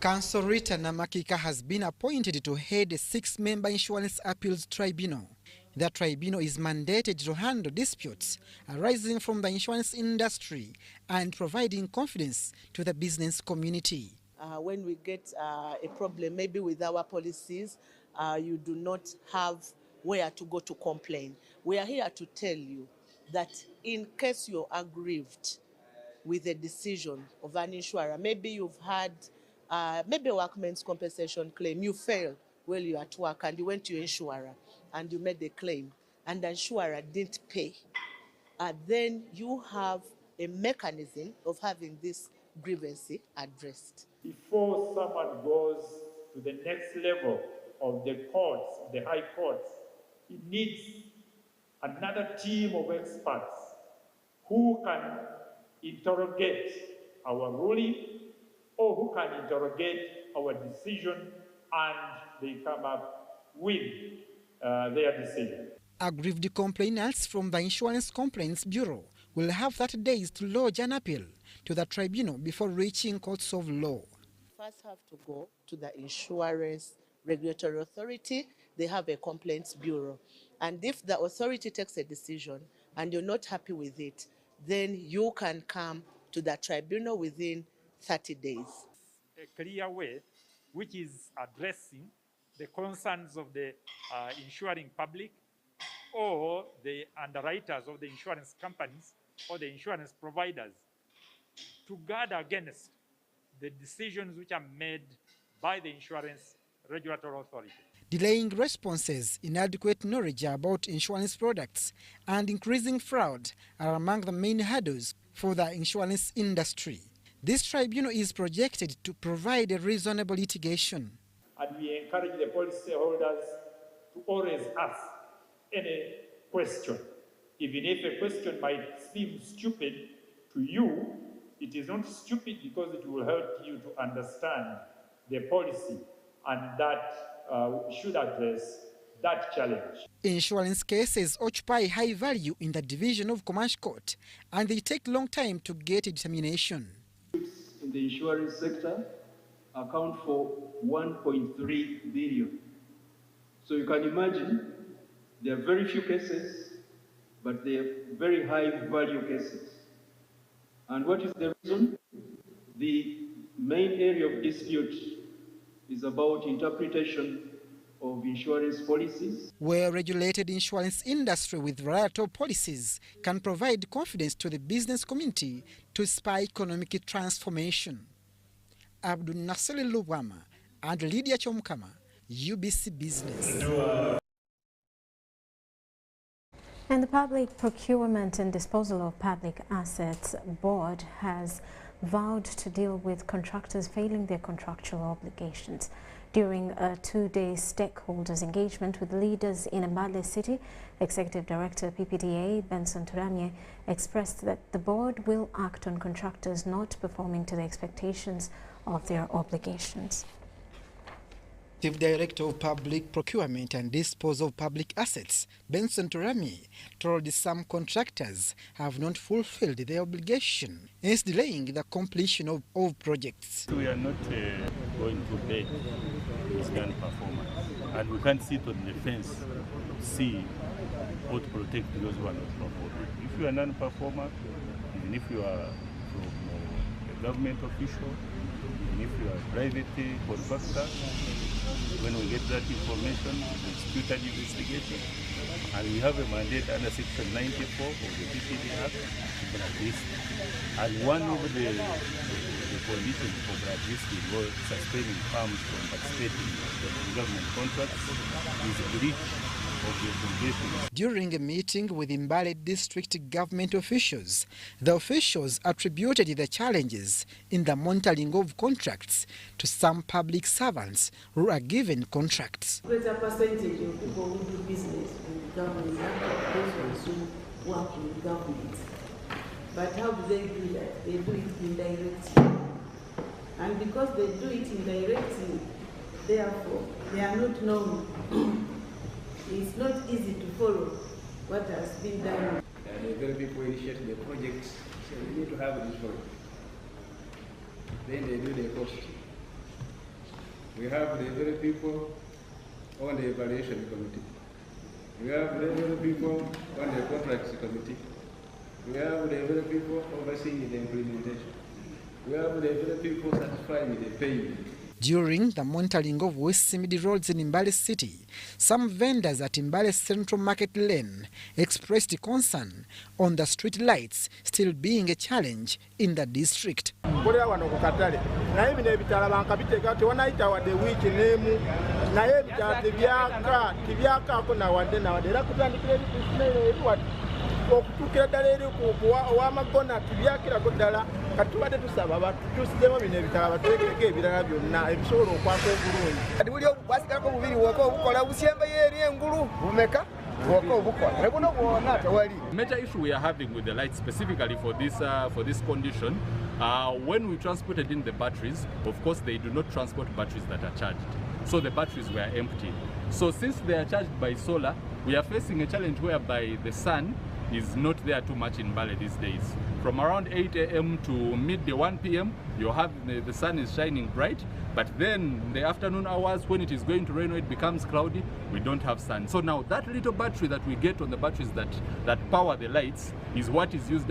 Counsel Rita Namakika has been appointed to head a 6-member insurance appeals tribunal. The tribunal is mandated to handle disputes arising from the insurance industry and providing confidence to the business community. When we get a problem, maybe with our policies, you do not have where to go to complain. We are here to tell you that in case you're aggrieved with a decision of an insurer, maybe you've had maybe a workman's compensation claim. You failed while you were at work and you went to your insurer and you made the claim and the insurer didn't pay. Then you have a mechanism of having this grievance addressed. Before someone goes to the next level of the courts, the high courts, it needs another team of experts who can interrogate our ruling or who can interrogate our decision, and they come up with their decision. Aggrieved complainants from the Insurance Complaints Bureau will have 30 days to lodge an appeal to the tribunal before reaching courts of law. First have to go to the Insurance Regulatory Authority. They have a complaints bureau. And if the authority takes a decision and you're not happy with it, then you can come to the tribunal within 30 days. A clear way which is addressing the concerns of the insuring public or the underwriters of the insurance companies or the insurance providers to guard against the decisions which are made by the Insurance Regulatory Authority. Delaying responses, inadequate knowledge about insurance products, and increasing fraud are among the main hurdles for the insurance industry. This tribunal is projected to provide a reasonable litigation. And we encourage the policyholders to always ask any question. Even if a question might seem stupid to you, it is not stupid because it will help you to understand the policy, and that should address that challenge. Insurance cases occupy high value in the division of Commerce Court, and they take long time to get a determination. In the insurance sector account for 1.3 billion. So you can imagine there are very few cases, but they are very high value cases. And what is the reason? The main area of dispute is about interpretation of insurance policies. Well-regulated insurance industry with variety of policies can provide confidence to the business community to spur economic transformation. Abdul Nasser Lubwama and Lydia Chomkama, UBC Business. And the Public Procurement and Disposal of Public Assets Board has vowed to deal with contractors failing their contractual obligations. During a two-day stakeholders engagement with leaders in Mbale City, Executive Director PPDA Benson Turamye expressed that the board will act on contractors not performing to the expectations of their obligations. Chief Director of Public Procurement and Disposal of Public Assets, Benson Turamye, told some contractors have not fulfilled their obligation, hence delaying the completion of projects. We are not going to bed with non-performance, and we can't sit on the fence to see how to protect those who are not performing. If you are non-performer, even if you are from a government official, even if you are a private contractor, when we get that information, we execute an investigation, and we have a mandate under Section 94 of the PPD Act to blacklist. And one of the conditions for blacklisting or suspending firms from participating in government contracts is a breach of the obligation. During a meeting with Mbale district government officials, the officials attributed the challenges in the monitoring of contracts to some public servants who are given contracts. Greater percentage of people who do business with the government are those ones who work with government. But how do they do that? They do it indirectly. And because they do it indirectly, therefore, they are not known. It's not easy to follow what has been done. And very people initiate the projects, say we need to have this project. Then they do the cost. We have the very people on the evaluation committee. We have the very people on the contracts committee. We have the very people overseeing the implementation. We have the very people satisfying the payment. During the monitoring of West Simidi roads in Mbale City, some vendors at Mbale Central Market Lane expressed concern on the street lights still being a challenge in the district. naye bino ebitala bankabiteeka tewanayita wadde wiiki n'emu naye ebitala tibyakaako nawadde era kutandikira eri okutuukira ddala eri ow'amagona tibyakirako ddala kati tubadde tusaba batutuusizzemu bino ebitala batulekereko ebirala byonna ebisobola okwaka obulungi kati buli bwasigalako bubiri woka obukola busembeyo eri engulu bumeka Major issue we are having with the lights specifically for this condition, when we transported in the batteries, of course they do not transport batteries that are charged. So the batteries were empty. So since they are charged by solar, we are facing a challenge whereby the sun is not there too much in Bale these days. From around 8 a.m. to midday 1 p.m. you have the sun is shining bright, but then in the afternoon hours when it is going to rain or it becomes cloudy, we don't have sun. So now that little battery that we get on the batteries that power the lights is what is used.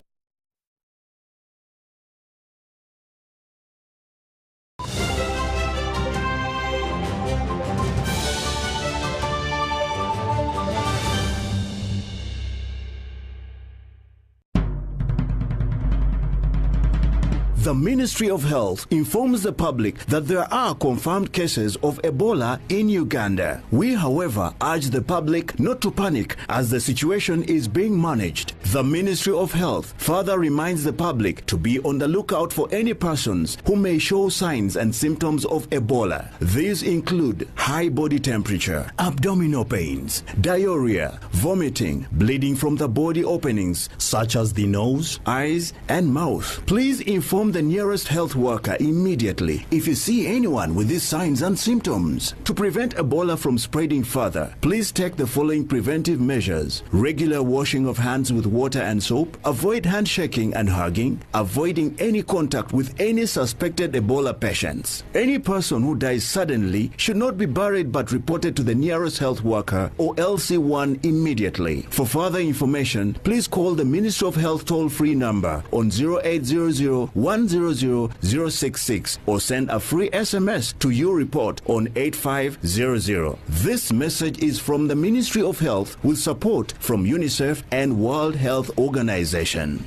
The Ministry of Health informs the public that there are confirmed cases of Ebola in Uganda. We, however, urge the public not to panic as the situation is being managed. The Ministry of Health further reminds the public to be on the lookout for any persons who may show signs and symptoms of Ebola. These include high body temperature, abdominal pains, diarrhea, vomiting, bleeding from the body openings such as the nose, eyes, and mouth. Please inform the nearest health worker immediately if you see anyone with these signs and symptoms. To prevent Ebola from spreading further, please take the following preventive measures: regular washing of hands with water and soap, avoid handshaking and hugging, avoiding any contact with any suspected Ebola patients. Any person who dies suddenly should not be buried but reported to the nearest health worker or LC1 immediately. For further information, please call the Ministry of Health toll-free number on 0800 100-066 or send a free SMS to your report on 8500. This message is from the Ministry of Health with support from UNICEF and World Health Organization.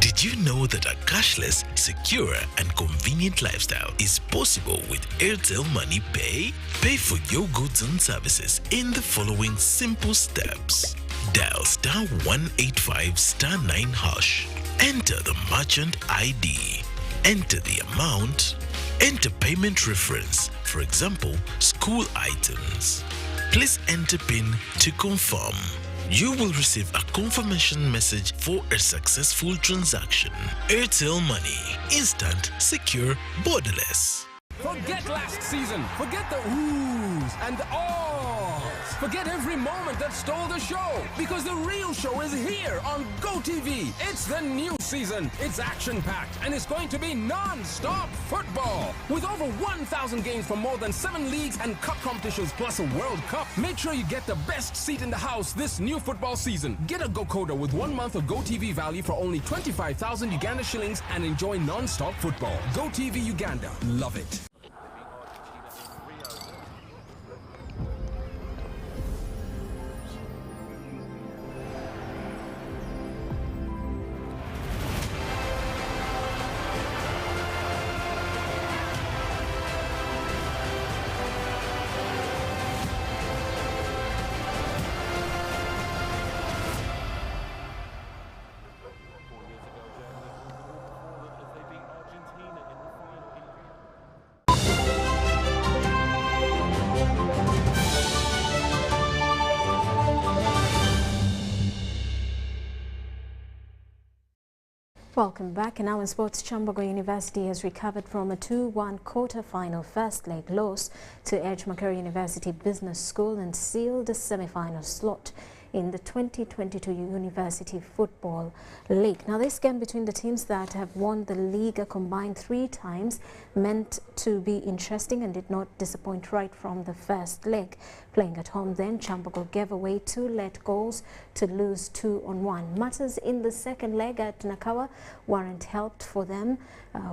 Did you know that a cashless, secure, and convenient lifestyle is possible with Airtel Money Pay? Pay for your goods and services in the following simple steps. Dial *185 *9#. Enter the merchant ID. Enter the amount. Enter payment reference, for example, school items. Please enter PIN to confirm. You will receive a confirmation message for a successful transaction. Airtel Money. Instant, secure, borderless. Forget last season. Forget the oohs and the ahs. Forget every moment that stole the show, because the real show is here on GoTV. It's the new season. It's action-packed, and it's going to be non-stop football. With over 1,000 games from more than 7 leagues and cup competitions, plus a World Cup. Make sure you get the best seat in the house this new football season. Get a GoCoder with 1 month of GoTV value for only 25,000 Uganda shillings and enjoy non-stop football. GoTV Uganda. Love it. Welcome back. And now in sports, Chambogo University has recovered from a 2-1 quarter-final first leg loss to Edge Macquarie University Business School and sealed a semi-final slot in the 2022 University Football League. Now, this game between the teams that have won the league a combined 3 times meant to be interesting and did not disappoint right from the first leg. Playing at home then, Chambogo gave away 2 late goals to lose 2-1. Matters in the second leg at Nakawa weren't helped for them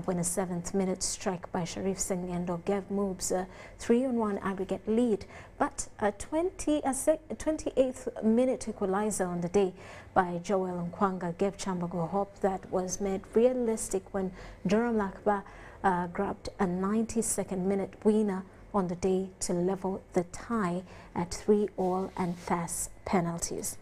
when a 7th-minute strike by Sharif Sengendo gave Moobs a 3-1 aggregate lead. But a 28th-minute equalizer on the day by Joel Nkwanga gave Chambogo hope that was made realistic when Durham Lakba grabbed a 92nd-minute winner on the day to level the tie at 3-3 and fast penalties.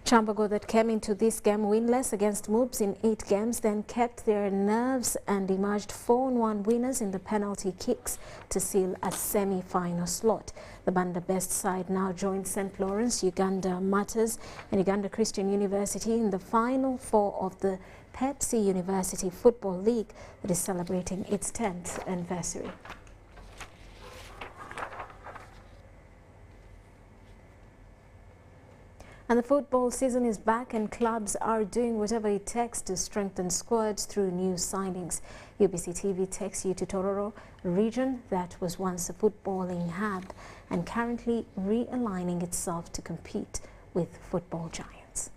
Chambogo, that came into this game winless against Moobs in 8 games, then kept their nerves and emerged 4-1 winners in the penalty kicks to seal a semi-final slot. The Banda Best side now joins St. Lawrence, Uganda Matters and Uganda Christian University in the final 4 of the Pepsi University Football League that is celebrating its 10th anniversary. And the football season is back and clubs are doing whatever it takes to strengthen squads through new signings. UBC TV takes you to Tororo, a region that was once a footballing hub and currently realigning itself to compete with football giants.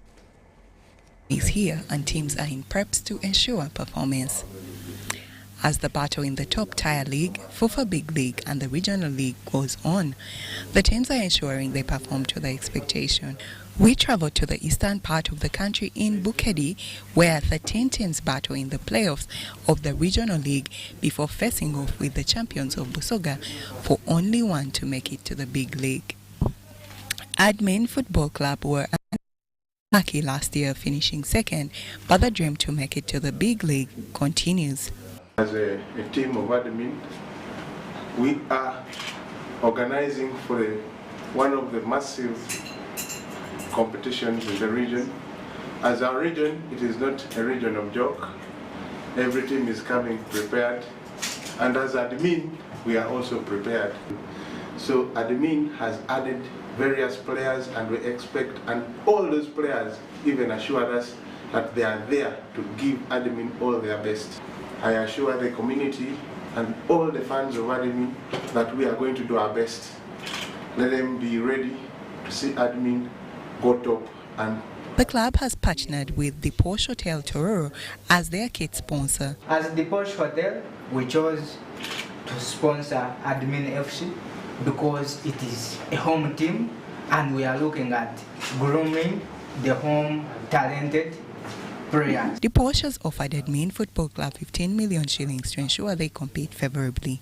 Is here and teams are in preps to ensure performance. As the battle in the top tier league, FUFA Big League and the regional league goes on, the teams are ensuring they perform to their expectation. We travel to the eastern part of the country in Bukedi, where 13 teams battle in the playoffs of the regional league before facing off with the champions of Busoga for only one to make it to the big league. Admin Football Club were lucky last year, finishing second, but the dream to make it to the big league continues. As a team of admin, we are organizing for one of the massive competitions in the region. As our region, it is not a region of joke. Every team is coming prepared, and as admin, we are also prepared. So admin has added various players, and we expect, and all those players even assured us that they are there to give admin all their best. I assure the community and all the fans of admin that we are going to do our best. Let them be ready to see admin go top. And the club has partnered with the Porsche Hotel Tororo as their kit sponsor. As the Porsche Hotel, we chose to sponsor Admin FC because it is a home team and we are looking at grooming the home talented players. The Porsches offered Admin Football Club 15 million shillings to ensure they compete favorably.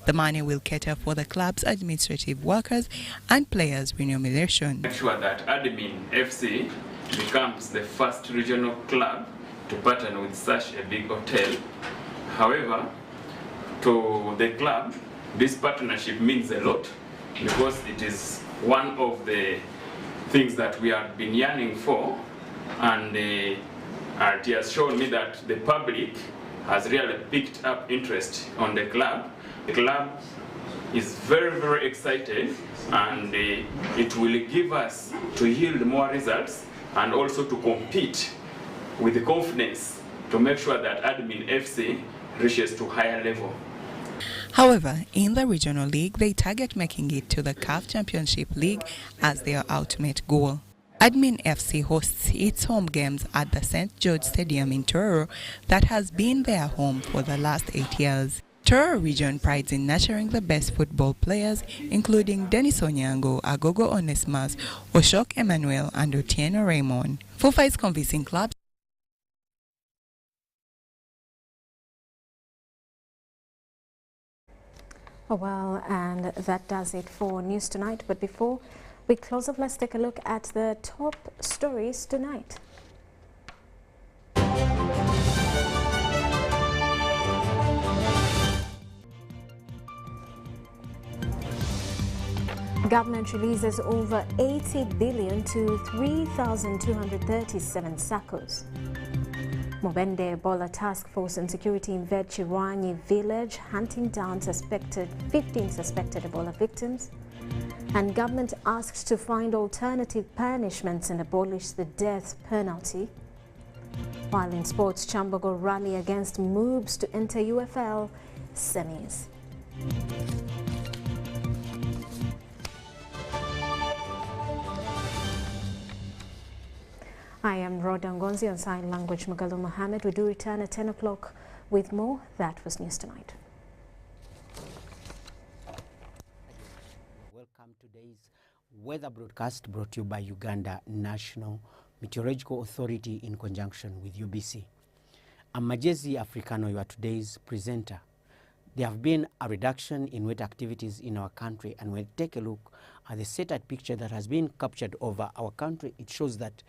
The money will cater for the club's administrative workers and players' remuneration. Make sure that Admin FC becomes the first regional club to partner with such a big hotel. However, to the club, this partnership means a lot because it is one of the things that we have been yearning for, and it has shown me that the public has really picked up interest on the club. The club is very, very excited, and it will give us to yield more results and also to compete with the confidence to make sure that Admin FC reaches to higher level. However, in the regional league, they target making it to the CAF Championship League as their ultimate goal. Admin FC hosts its home games at the St. George Stadium in Tororo that has been their home for the last 8 years. Tororo region prides in nurturing the best football players, including Dennis Onyango, Agogo Onesmus, Oshok Emmanuel, and Otieno Raymond. FUFA is convincing clubs. Oh, well, and that does it for News Tonight. But before we close up, let's take a look at the top stories tonight. Government releases over 80 billion to 3,237 SACCOs. Mubende Ebola Task Force and Security invade Chiranyi village, hunting down 15 suspected Ebola victims. And government asked to find alternative punishments and abolish the death penalty. While in sports, Chambogo rally against moves to enter UFL semis. I am Rhoda Ngonzi on Sign Language, Magalu Mohammed. We do return at 10 o'clock with more. That was News Tonight. Welcome to today's weather broadcast brought to you by Uganda National Meteorological Authority in conjunction with UBC. I'm Majezi Africano, your today's presenter. There have been a reduction in wet activities in our country, and when we take a look at the satellite picture that has been captured over our country, it shows that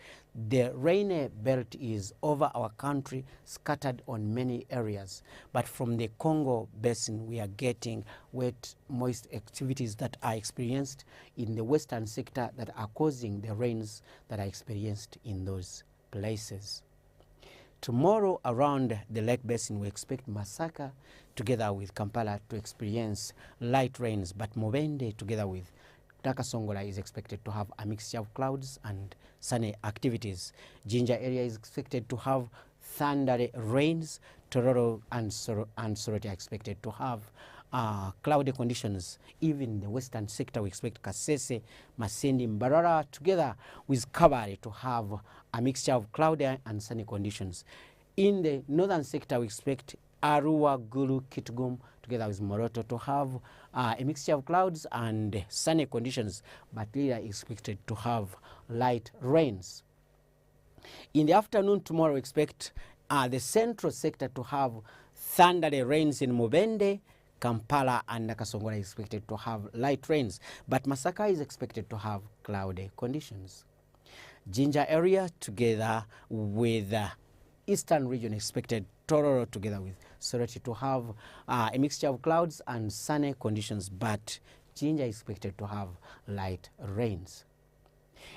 the rainy belt is over our country, scattered on many areas. But from the Congo Basin, we are getting wet, moist activities that are experienced in the western sector that are causing the rains that are experienced in those places. Tomorrow around the Lake Basin, we expect Masaka together with Kampala to experience light rains, but Mubende together with Nakasongola is expected to have a mixture of clouds and sunny activities. Jinja area is expected to have thundery rains. Tororo and Soroti are expected to have cloudy conditions. Even the western sector, we expect Kasese, Masindi, Mbarara together with Kabare to have a mixture of cloudy and sunny conditions. In the northern sector, we expect Arua, Gulu, Kitgum together with Moroto to have a mixture of clouds and sunny conditions, but Lira is expected to have light rains. In the afternoon tomorrow, we expect the central sector to have thundery rains in Mubende, Kampala and Nakasongola is expected to have light rains, but Masaka is expected to have cloudy conditions. Jinja area together with eastern region expected Tororo together with Soroti to have a mixture of clouds and sunny conditions, but Jinja is expected to have light rains.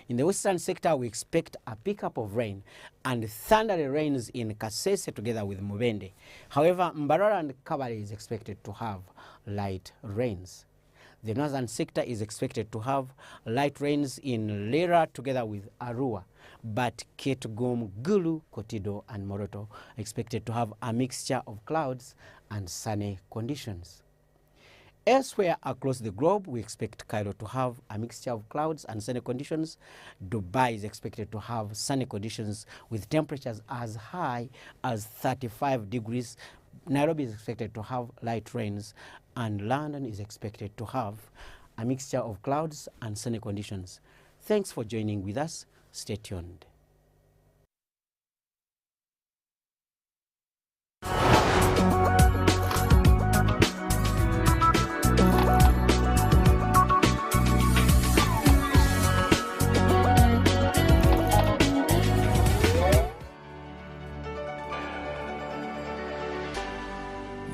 In the western sector, we expect a pickup of rain and thundery rains in Kasese together with Mubende. However, Mbarara and Kabale is expected to have light rains. The northern sector is expected to have light rains in Lira together with Arua, but Ketgum, Gulu, Kotido, and Moroto are expected to have a mixture of clouds and sunny conditions. Elsewhere across the globe, we expect Cairo to have a mixture of clouds and sunny conditions. Dubai is expected to have sunny conditions with temperatures as high as 35 degrees. Nairobi is expected to have light rains, and London is expected to have a mixture of clouds and sunny conditions. Thanks for joining with us. Stay tuned.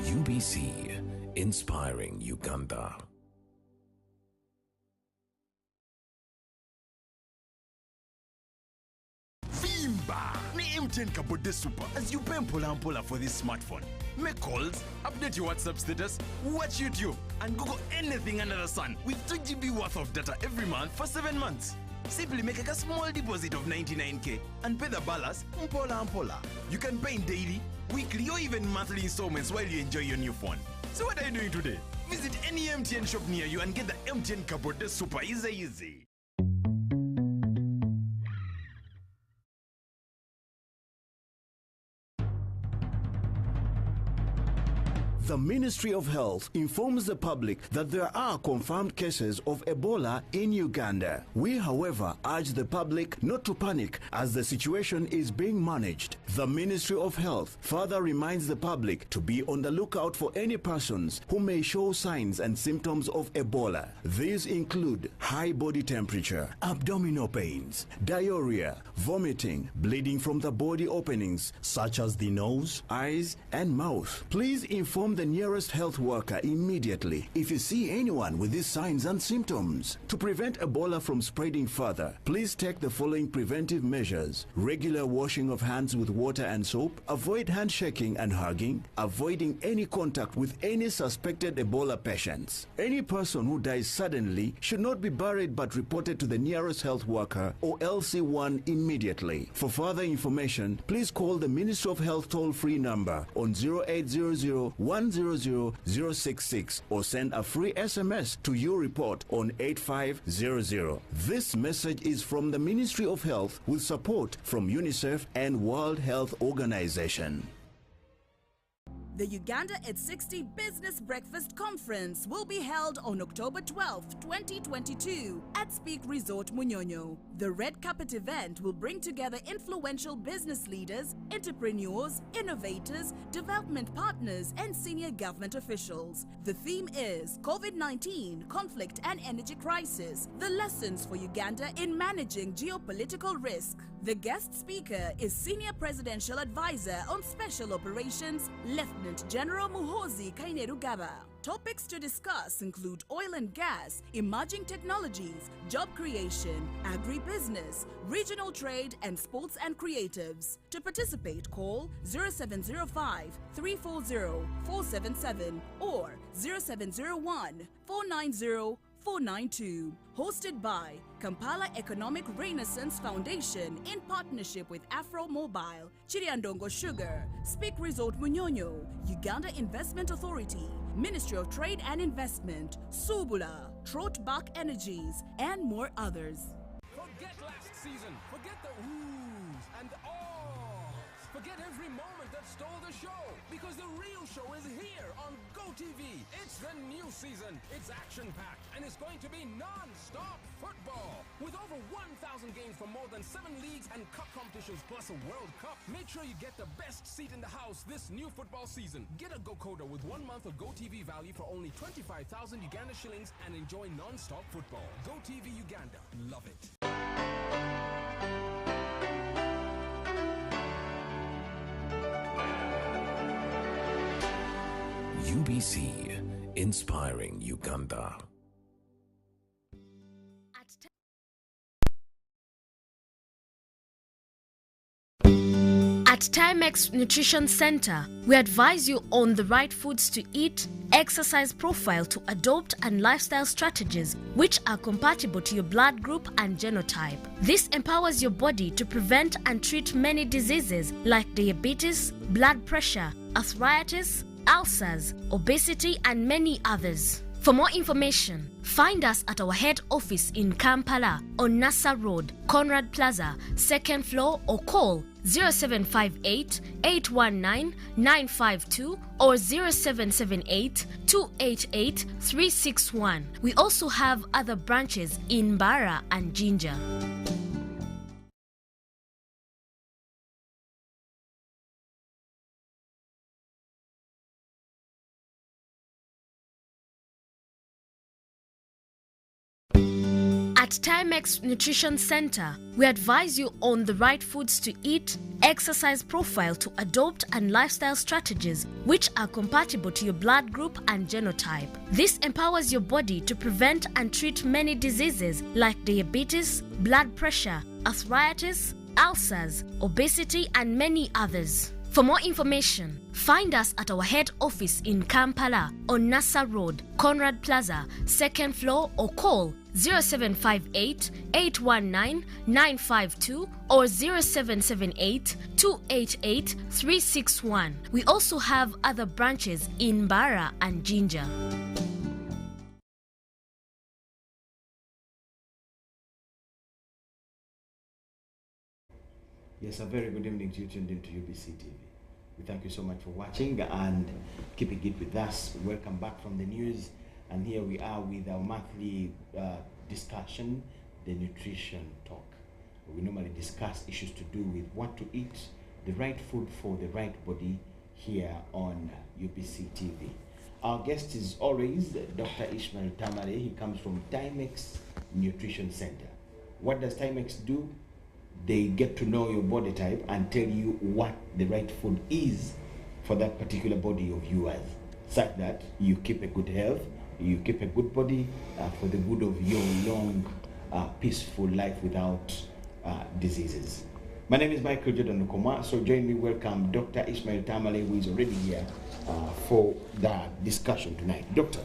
UBC, inspiring Uganda. Vimba! Ni MTN Kabode Super as you pay mpola for this smartphone. Make calls, update your WhatsApp status, watch YouTube, and Google anything under the sun with 2 GB worth of data every month for 7 months. Simply make a small deposit of 99k and pay the balance mpola. You can pay in daily, weekly, or even monthly installments while you enjoy your new phone. So what are you doing today? Visit any MTN shop near you and get the MTN Kabode Super easy. The Ministry of Health informs the public that there are confirmed cases of Ebola in Uganda. We, however, urge the public not to panic as the situation is being managed. The Ministry of Health further reminds the public to be on the lookout for any persons who may show signs and symptoms of Ebola. These include high body temperature, abdominal pains, diarrhea, vomiting, bleeding from the body openings such as the nose, eyes, and mouth. Please inform the nearest health worker immediately if you see anyone with these signs and symptoms. To prevent Ebola from spreading further, please take the following preventive measures: regular washing of hands with water and soap, avoid handshaking and hugging, avoiding any contact with any suspected Ebola patients. Any person who dies suddenly should not be buried but reported to the nearest health worker or LC1 immediately. For further information, please call the Ministry of Health toll-free number on 0800 100066 or send a free SMS to your report on 8500. This message is from the Ministry of Health with support from UNICEF and World Health Organization. The Uganda at 60 Business Breakfast Conference will be held on October 12, 2022 at Speak Resort Munyonyo. The red carpet event will bring together influential business leaders, entrepreneurs, innovators, development partners, and senior government officials. The theme is COVID-19, conflict and energy crisis, the lessons for Uganda in managing geopolitical risk. The guest speaker is Senior Presidential Advisor on Special Operations, Lieutenant General Muhoozi. Topics to discuss include oil and gas, emerging technologies, job creation, agribusiness, regional trade, and sports and creatives. To participate, call 0705 340 477 or 0701 490 492. Hosted by Kampala Economic Renaissance Foundation in partnership with Afro Mobile, Chiriandongo Sugar, Speak Resort Munyonyo, Uganda Investment Authority, Ministry of Trade and Investment, Subula, Trotbach Energies, and more others. Forget last season. Forget the who's and ahs. Forget every moment that stole the show. Because the real show is here on GoTV. It's the new season. It's action-packed and it's going to be non-stop football. With over 1,000 games from more than 7 leagues and cup competitions plus a World Cup. Make sure you get the best seat in the house this new football season. Get a GoCoder with 1 month of GoTV value for only 25,000 Uganda shillings and enjoy non-stop football. GoTV Uganda. Love it. UBC, inspiring Uganda. At Timex Nutrition Center, we advise you on the right foods to eat, exercise profile to adopt, and lifestyle strategies which are compatible to your blood group and genotype. This empowers your body to prevent and treat many diseases like diabetes, blood pressure, arthritis, ulcers, obesity, and many others. For more information, find us at our head office in Kampala on Nassa Road, Conrad Plaza, 2nd floor, or call 0758 819 952 or 0778 288 361. We also have other branches in Bara and Jinja. At Timex Nutrition Center, we advise you on the right foods to eat, exercise profile to adopt, and lifestyle strategies which are compatible to your blood group and genotype. This empowers your body to prevent and treat many diseases like diabetes, blood pressure, arthritis, ulcers, obesity, and many others. For more information, find us at our head office in Kampala on Nassa Road, Conrad Plaza, 2nd floor, or call 0758 819 952 or 0778 288 361. We also have other branches in Bara and Jinja. Yes, a very good evening to you tuned into UBC TV. We thank you so much for watching and keeping it with us. Welcome back from the news, and here we are with our monthly discussion, the nutrition talk. We normally discuss issues to do with what to eat, the right food for the right body here on UBC TV. Our guest is always Dr. Ishmael Tamale. He comes from Timex Nutrition Center. What does Timex do? They get to know your body type and tell you what the right food is for that particular body of yours, such that you keep a good health, you keep a good body for the good of your long, peaceful life without diseases. My name is Michael Jordan Nukoma, so join me, welcome Dr. Ishmael Tamale, who is already here for the discussion tonight. Doctor,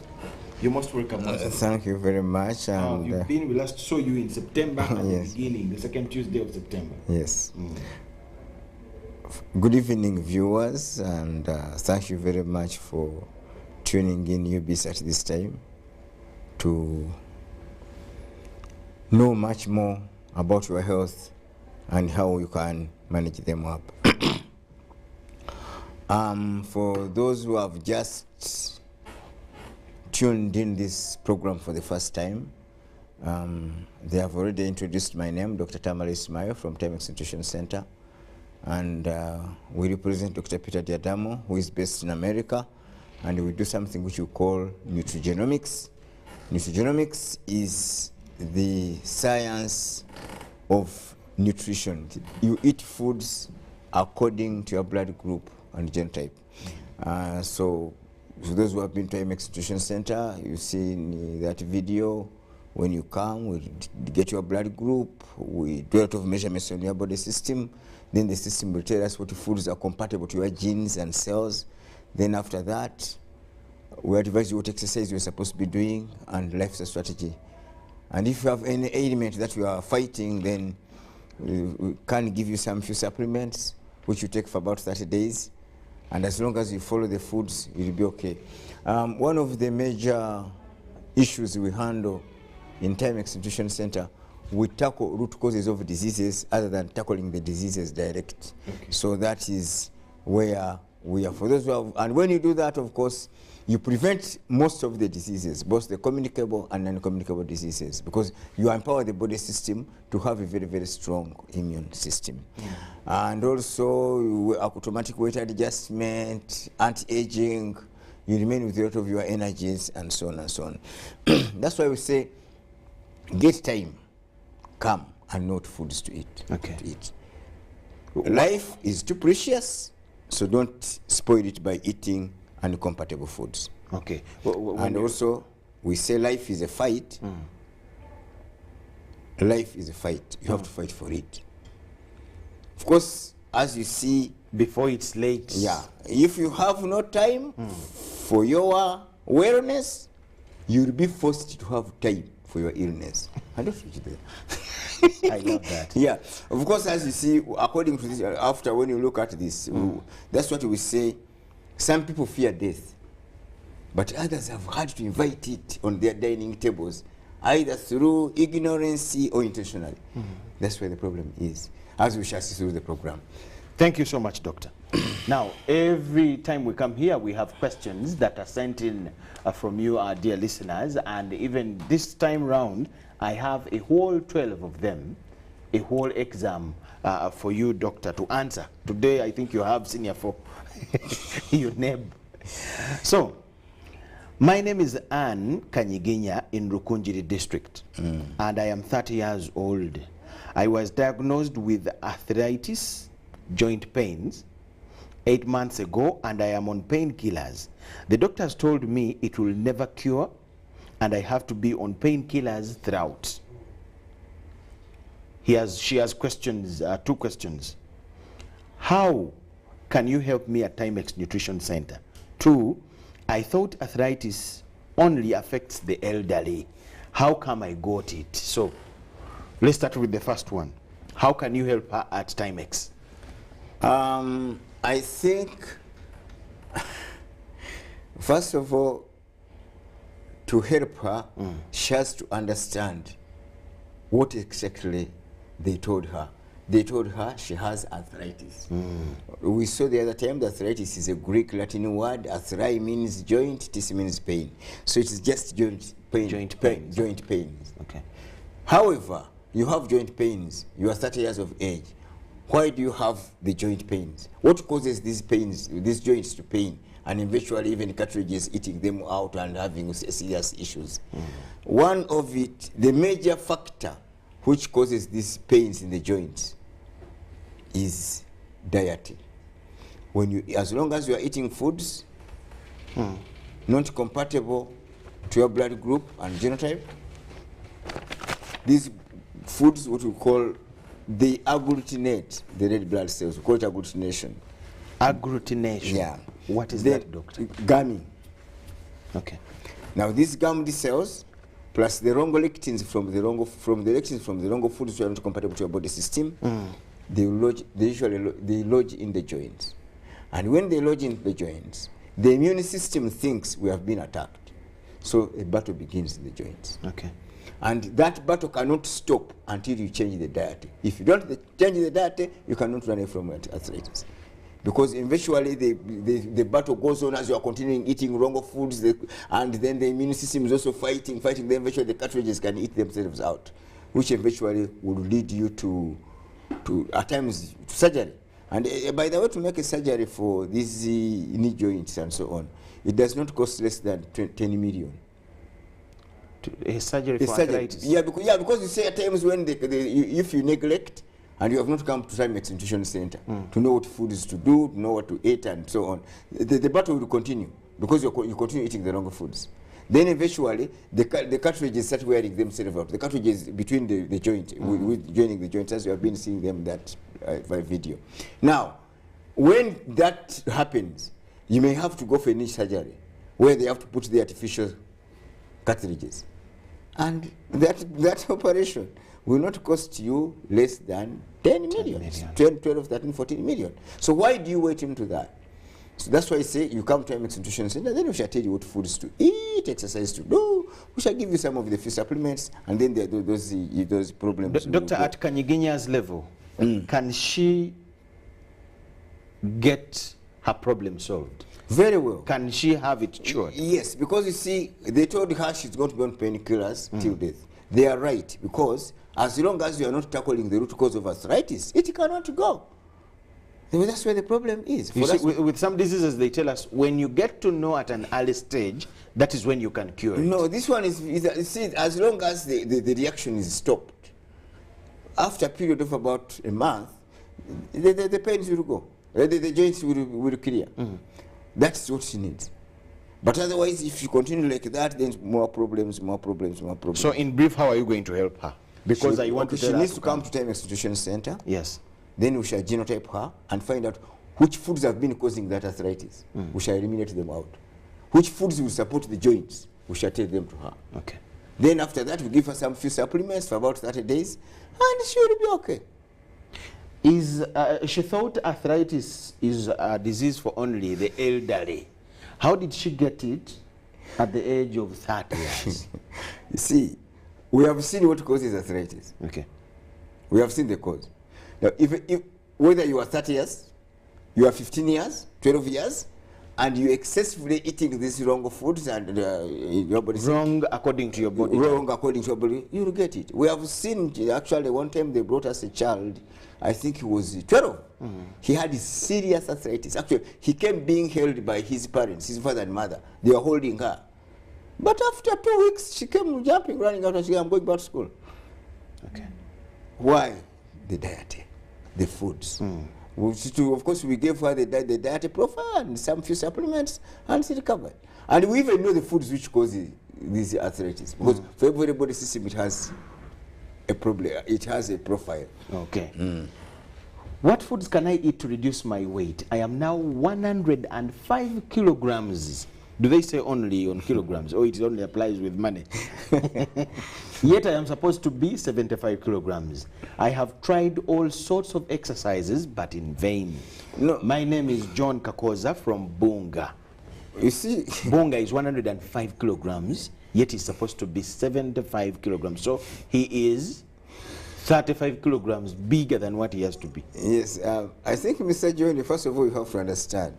you're most welcome. Thank you very much. And you've been, we last saw you in September at the beginning, the second Tuesday of September. Yes. Good evening, viewers, and thank you very much for tuning in UBC at this time to know much more about your health and how you can manage them up. For those who have just tuned in this program for the first time, they have already introduced my name, Dr. Tamara Ismail from Timex Nutrition Center, and we represent Dr. Peter Diadamo, who is based in America, and we do something which we call nutrigenomics. Nutrigenomics is the science of nutrition. You eat foods according to your blood group and genotype. So those who have been to Timex Nutrition Center, you see in that video, when you come, we get your blood group, we do a lot of measurements on your body system, then the system will tell us what foods are compatible to your genes and cells. Then after that, we advise you what exercise you're supposed to be doing and lifestyle strategy. And if you have any ailment that you are fighting, then we can give you some few supplements, which you take for about 30 days. And as long as you follow the foods, you'll be okay. One of the major issues we handle in Timex Nutrition Center, we tackle root causes of diseases other than tackling the diseases direct. Okay. So that is where we are. For those who have, and when you do that, of course, you prevent most of the diseases, both the communicable and non-communicable diseases, because you empower the body system to have a very, very strong immune system. And also automatic weight adjustment, anti-aging, you remain with a lot of your energies and so on and so on. That's why we say, get time, come and note foods to eat. Okay. To eat. Life is too precious, so don't spoil it by eating incompatible foods. Okay. And also, we say life is a fight. Life is a fight. You have to fight for it. Of course, as you see, before it's late. Yeah. If you have no time for your wellness, you'll be forced to have time for your illness. I don't switch there. I love that. Yeah. Of course, as you see, according to this, after when you look at this, that's what we say. Some people fear death, but others have had to invite it on their dining tables, either through ignorance or intentionally. That's where the problem is, as we shall see through the program. Thank you so much, Doctor. Now, every time we come here, we have questions that are sent in from you, our dear listeners, and even this time round, I have a whole 12 of them, a whole exam for you, Doctor, to answer. Today, I think you have senior for your name. So, my name is Anne Kanyiginya in Rukunjiri district, and I am 30 years old. I was diagnosed with arthritis, joint pains, 8 months ago, and I am on painkillers. The doctors told me it will never cure, and I have to be on painkillers throughout. She has questions, 2 questions. How can you help me at Timex Nutrition Center? 2, I thought arthritis only affects the elderly. How come I got it? So let's start with the first one. How can you help her at Timex? I think, first of all, to help her, she has to understand what exactly they told her. They told her she has arthritis. We saw the other time that arthritis is a Greek Latin word. Arthri means joint, tis means pain. So it is just joint pain. Joint pains. Okay. However, you have joint pains. You are 30 years of age. Why do you have the joint pains? What causes these pains, these joints to pain, and eventually even cartilages eating them out and having serious issues? One of it, the major factor which causes these pains in the joints is dieting. When you, as long as you are eating foods not compatible to your blood group and genotype, these foods, what we call, they agglutinate the red blood cells. We call it agglutination. Agglutination? Yeah. What is that, doctor? Gumming. Okay. Now these gummed cells, plus the wrong lectins from the wrong foods which are not compatible to your body system, they usually lodge in the joints. And when they lodge in the joints, the immune system thinks we have been attacked. So a battle begins in the joints. Okay. And that battle cannot stop until you change the diet. If you don't change the diet, you cannot run away from arthritis. Because eventually the battle goes on as you are continuing eating wrong foods, and then the immune system is also fighting, then eventually the cartridges can eat themselves out, which eventually would lead you to at times, surgery. And by the way, to make a surgery for these knee joints and so on, it does not cost less than 10 million. A surgery for arthritis? Yeah, because you say at times when if you neglect, and you have not come to Timex Nutrition Center to know what foods to do, to know what to eat, and so on, the battle will continue because you continue eating the wrong foods. Then eventually, the cartridges start wearing themselves out. The cartridges between the joint, with joining the joints, as you have been seeing them that by video. Now, when that happens, you may have to go for a knee surgery, where they have to put the artificial cartridges. And that operation will not cost you less than 10 million. 12, 13, 14 million. So why do you wait into that? So that's why I say you come to Timex Nutrition Center, then we shall tell you what foods to eat, exercise to do. We shall give you some of the few supplements, and then those problems. Dr. At Kanyiginya's level, can she get her problem solved? Very well. Can she have it cured? Yes, because you see, they told her she's going to be on painkillers till death. They are right, because as long as you are not tackling the root cause of arthritis, it cannot go. That's where the problem is. You see, with some diseases, they tell us when you get to know at an early stage, that is when you can cure it. No, this one is see, as long as the reaction is stopped, after a period of about a month, the pains will go. The joints will clear. That's what she needs. But otherwise, if you continue like that, then more problems. So in brief, how are you going to help her? Because she needs to come to Timex Nutrition Center. Yes. Then we shall genotype her and find out which foods have been causing that arthritis. We shall eliminate them out. Which foods will support the joints, we shall take them to her. Okay. Then after that, we give her some few supplements for about 30 days, and she will be okay. She thought arthritis is a disease for only the elderly. How did she get it at the age of 30 years? You see, we have seen what causes arthritis. Okay. We have seen the cause. Now, if whether you are 30 years, you are 15 years, 12 years, and you excessively eating these wrong foods and your body wrong according to your body, according to your body, you will get it. We have seen actually one time they brought us a child. I think he was 12. He had serious arthritis. Actually, he came being held by his parents, his father and mother. They were holding her. But after 2 weeks, she came jumping, running out, and she said, "I'm going back to school." Okay. Why? The diet, the foods. Of course, we gave her the diet profile and some few supplements, and she recovered. And we even know the foods which cause these arthritis, because for every body system, it has a problem. It has a profile. Okay. What foods can I eat to reduce my weight? I am now 105 kilograms. Do they say only on kilograms, or it only applies with money? Yet I am supposed to be 75 kilograms. I have tried all sorts of exercises, but in vain. No. My name is John Kakoza from Bunga. You see, Bunga is 105 kilograms, yet he's supposed to be 75 kilograms. So he is 35 kilograms bigger than what he has to be. Yes, I think, Mr. John, first of all, you have to understand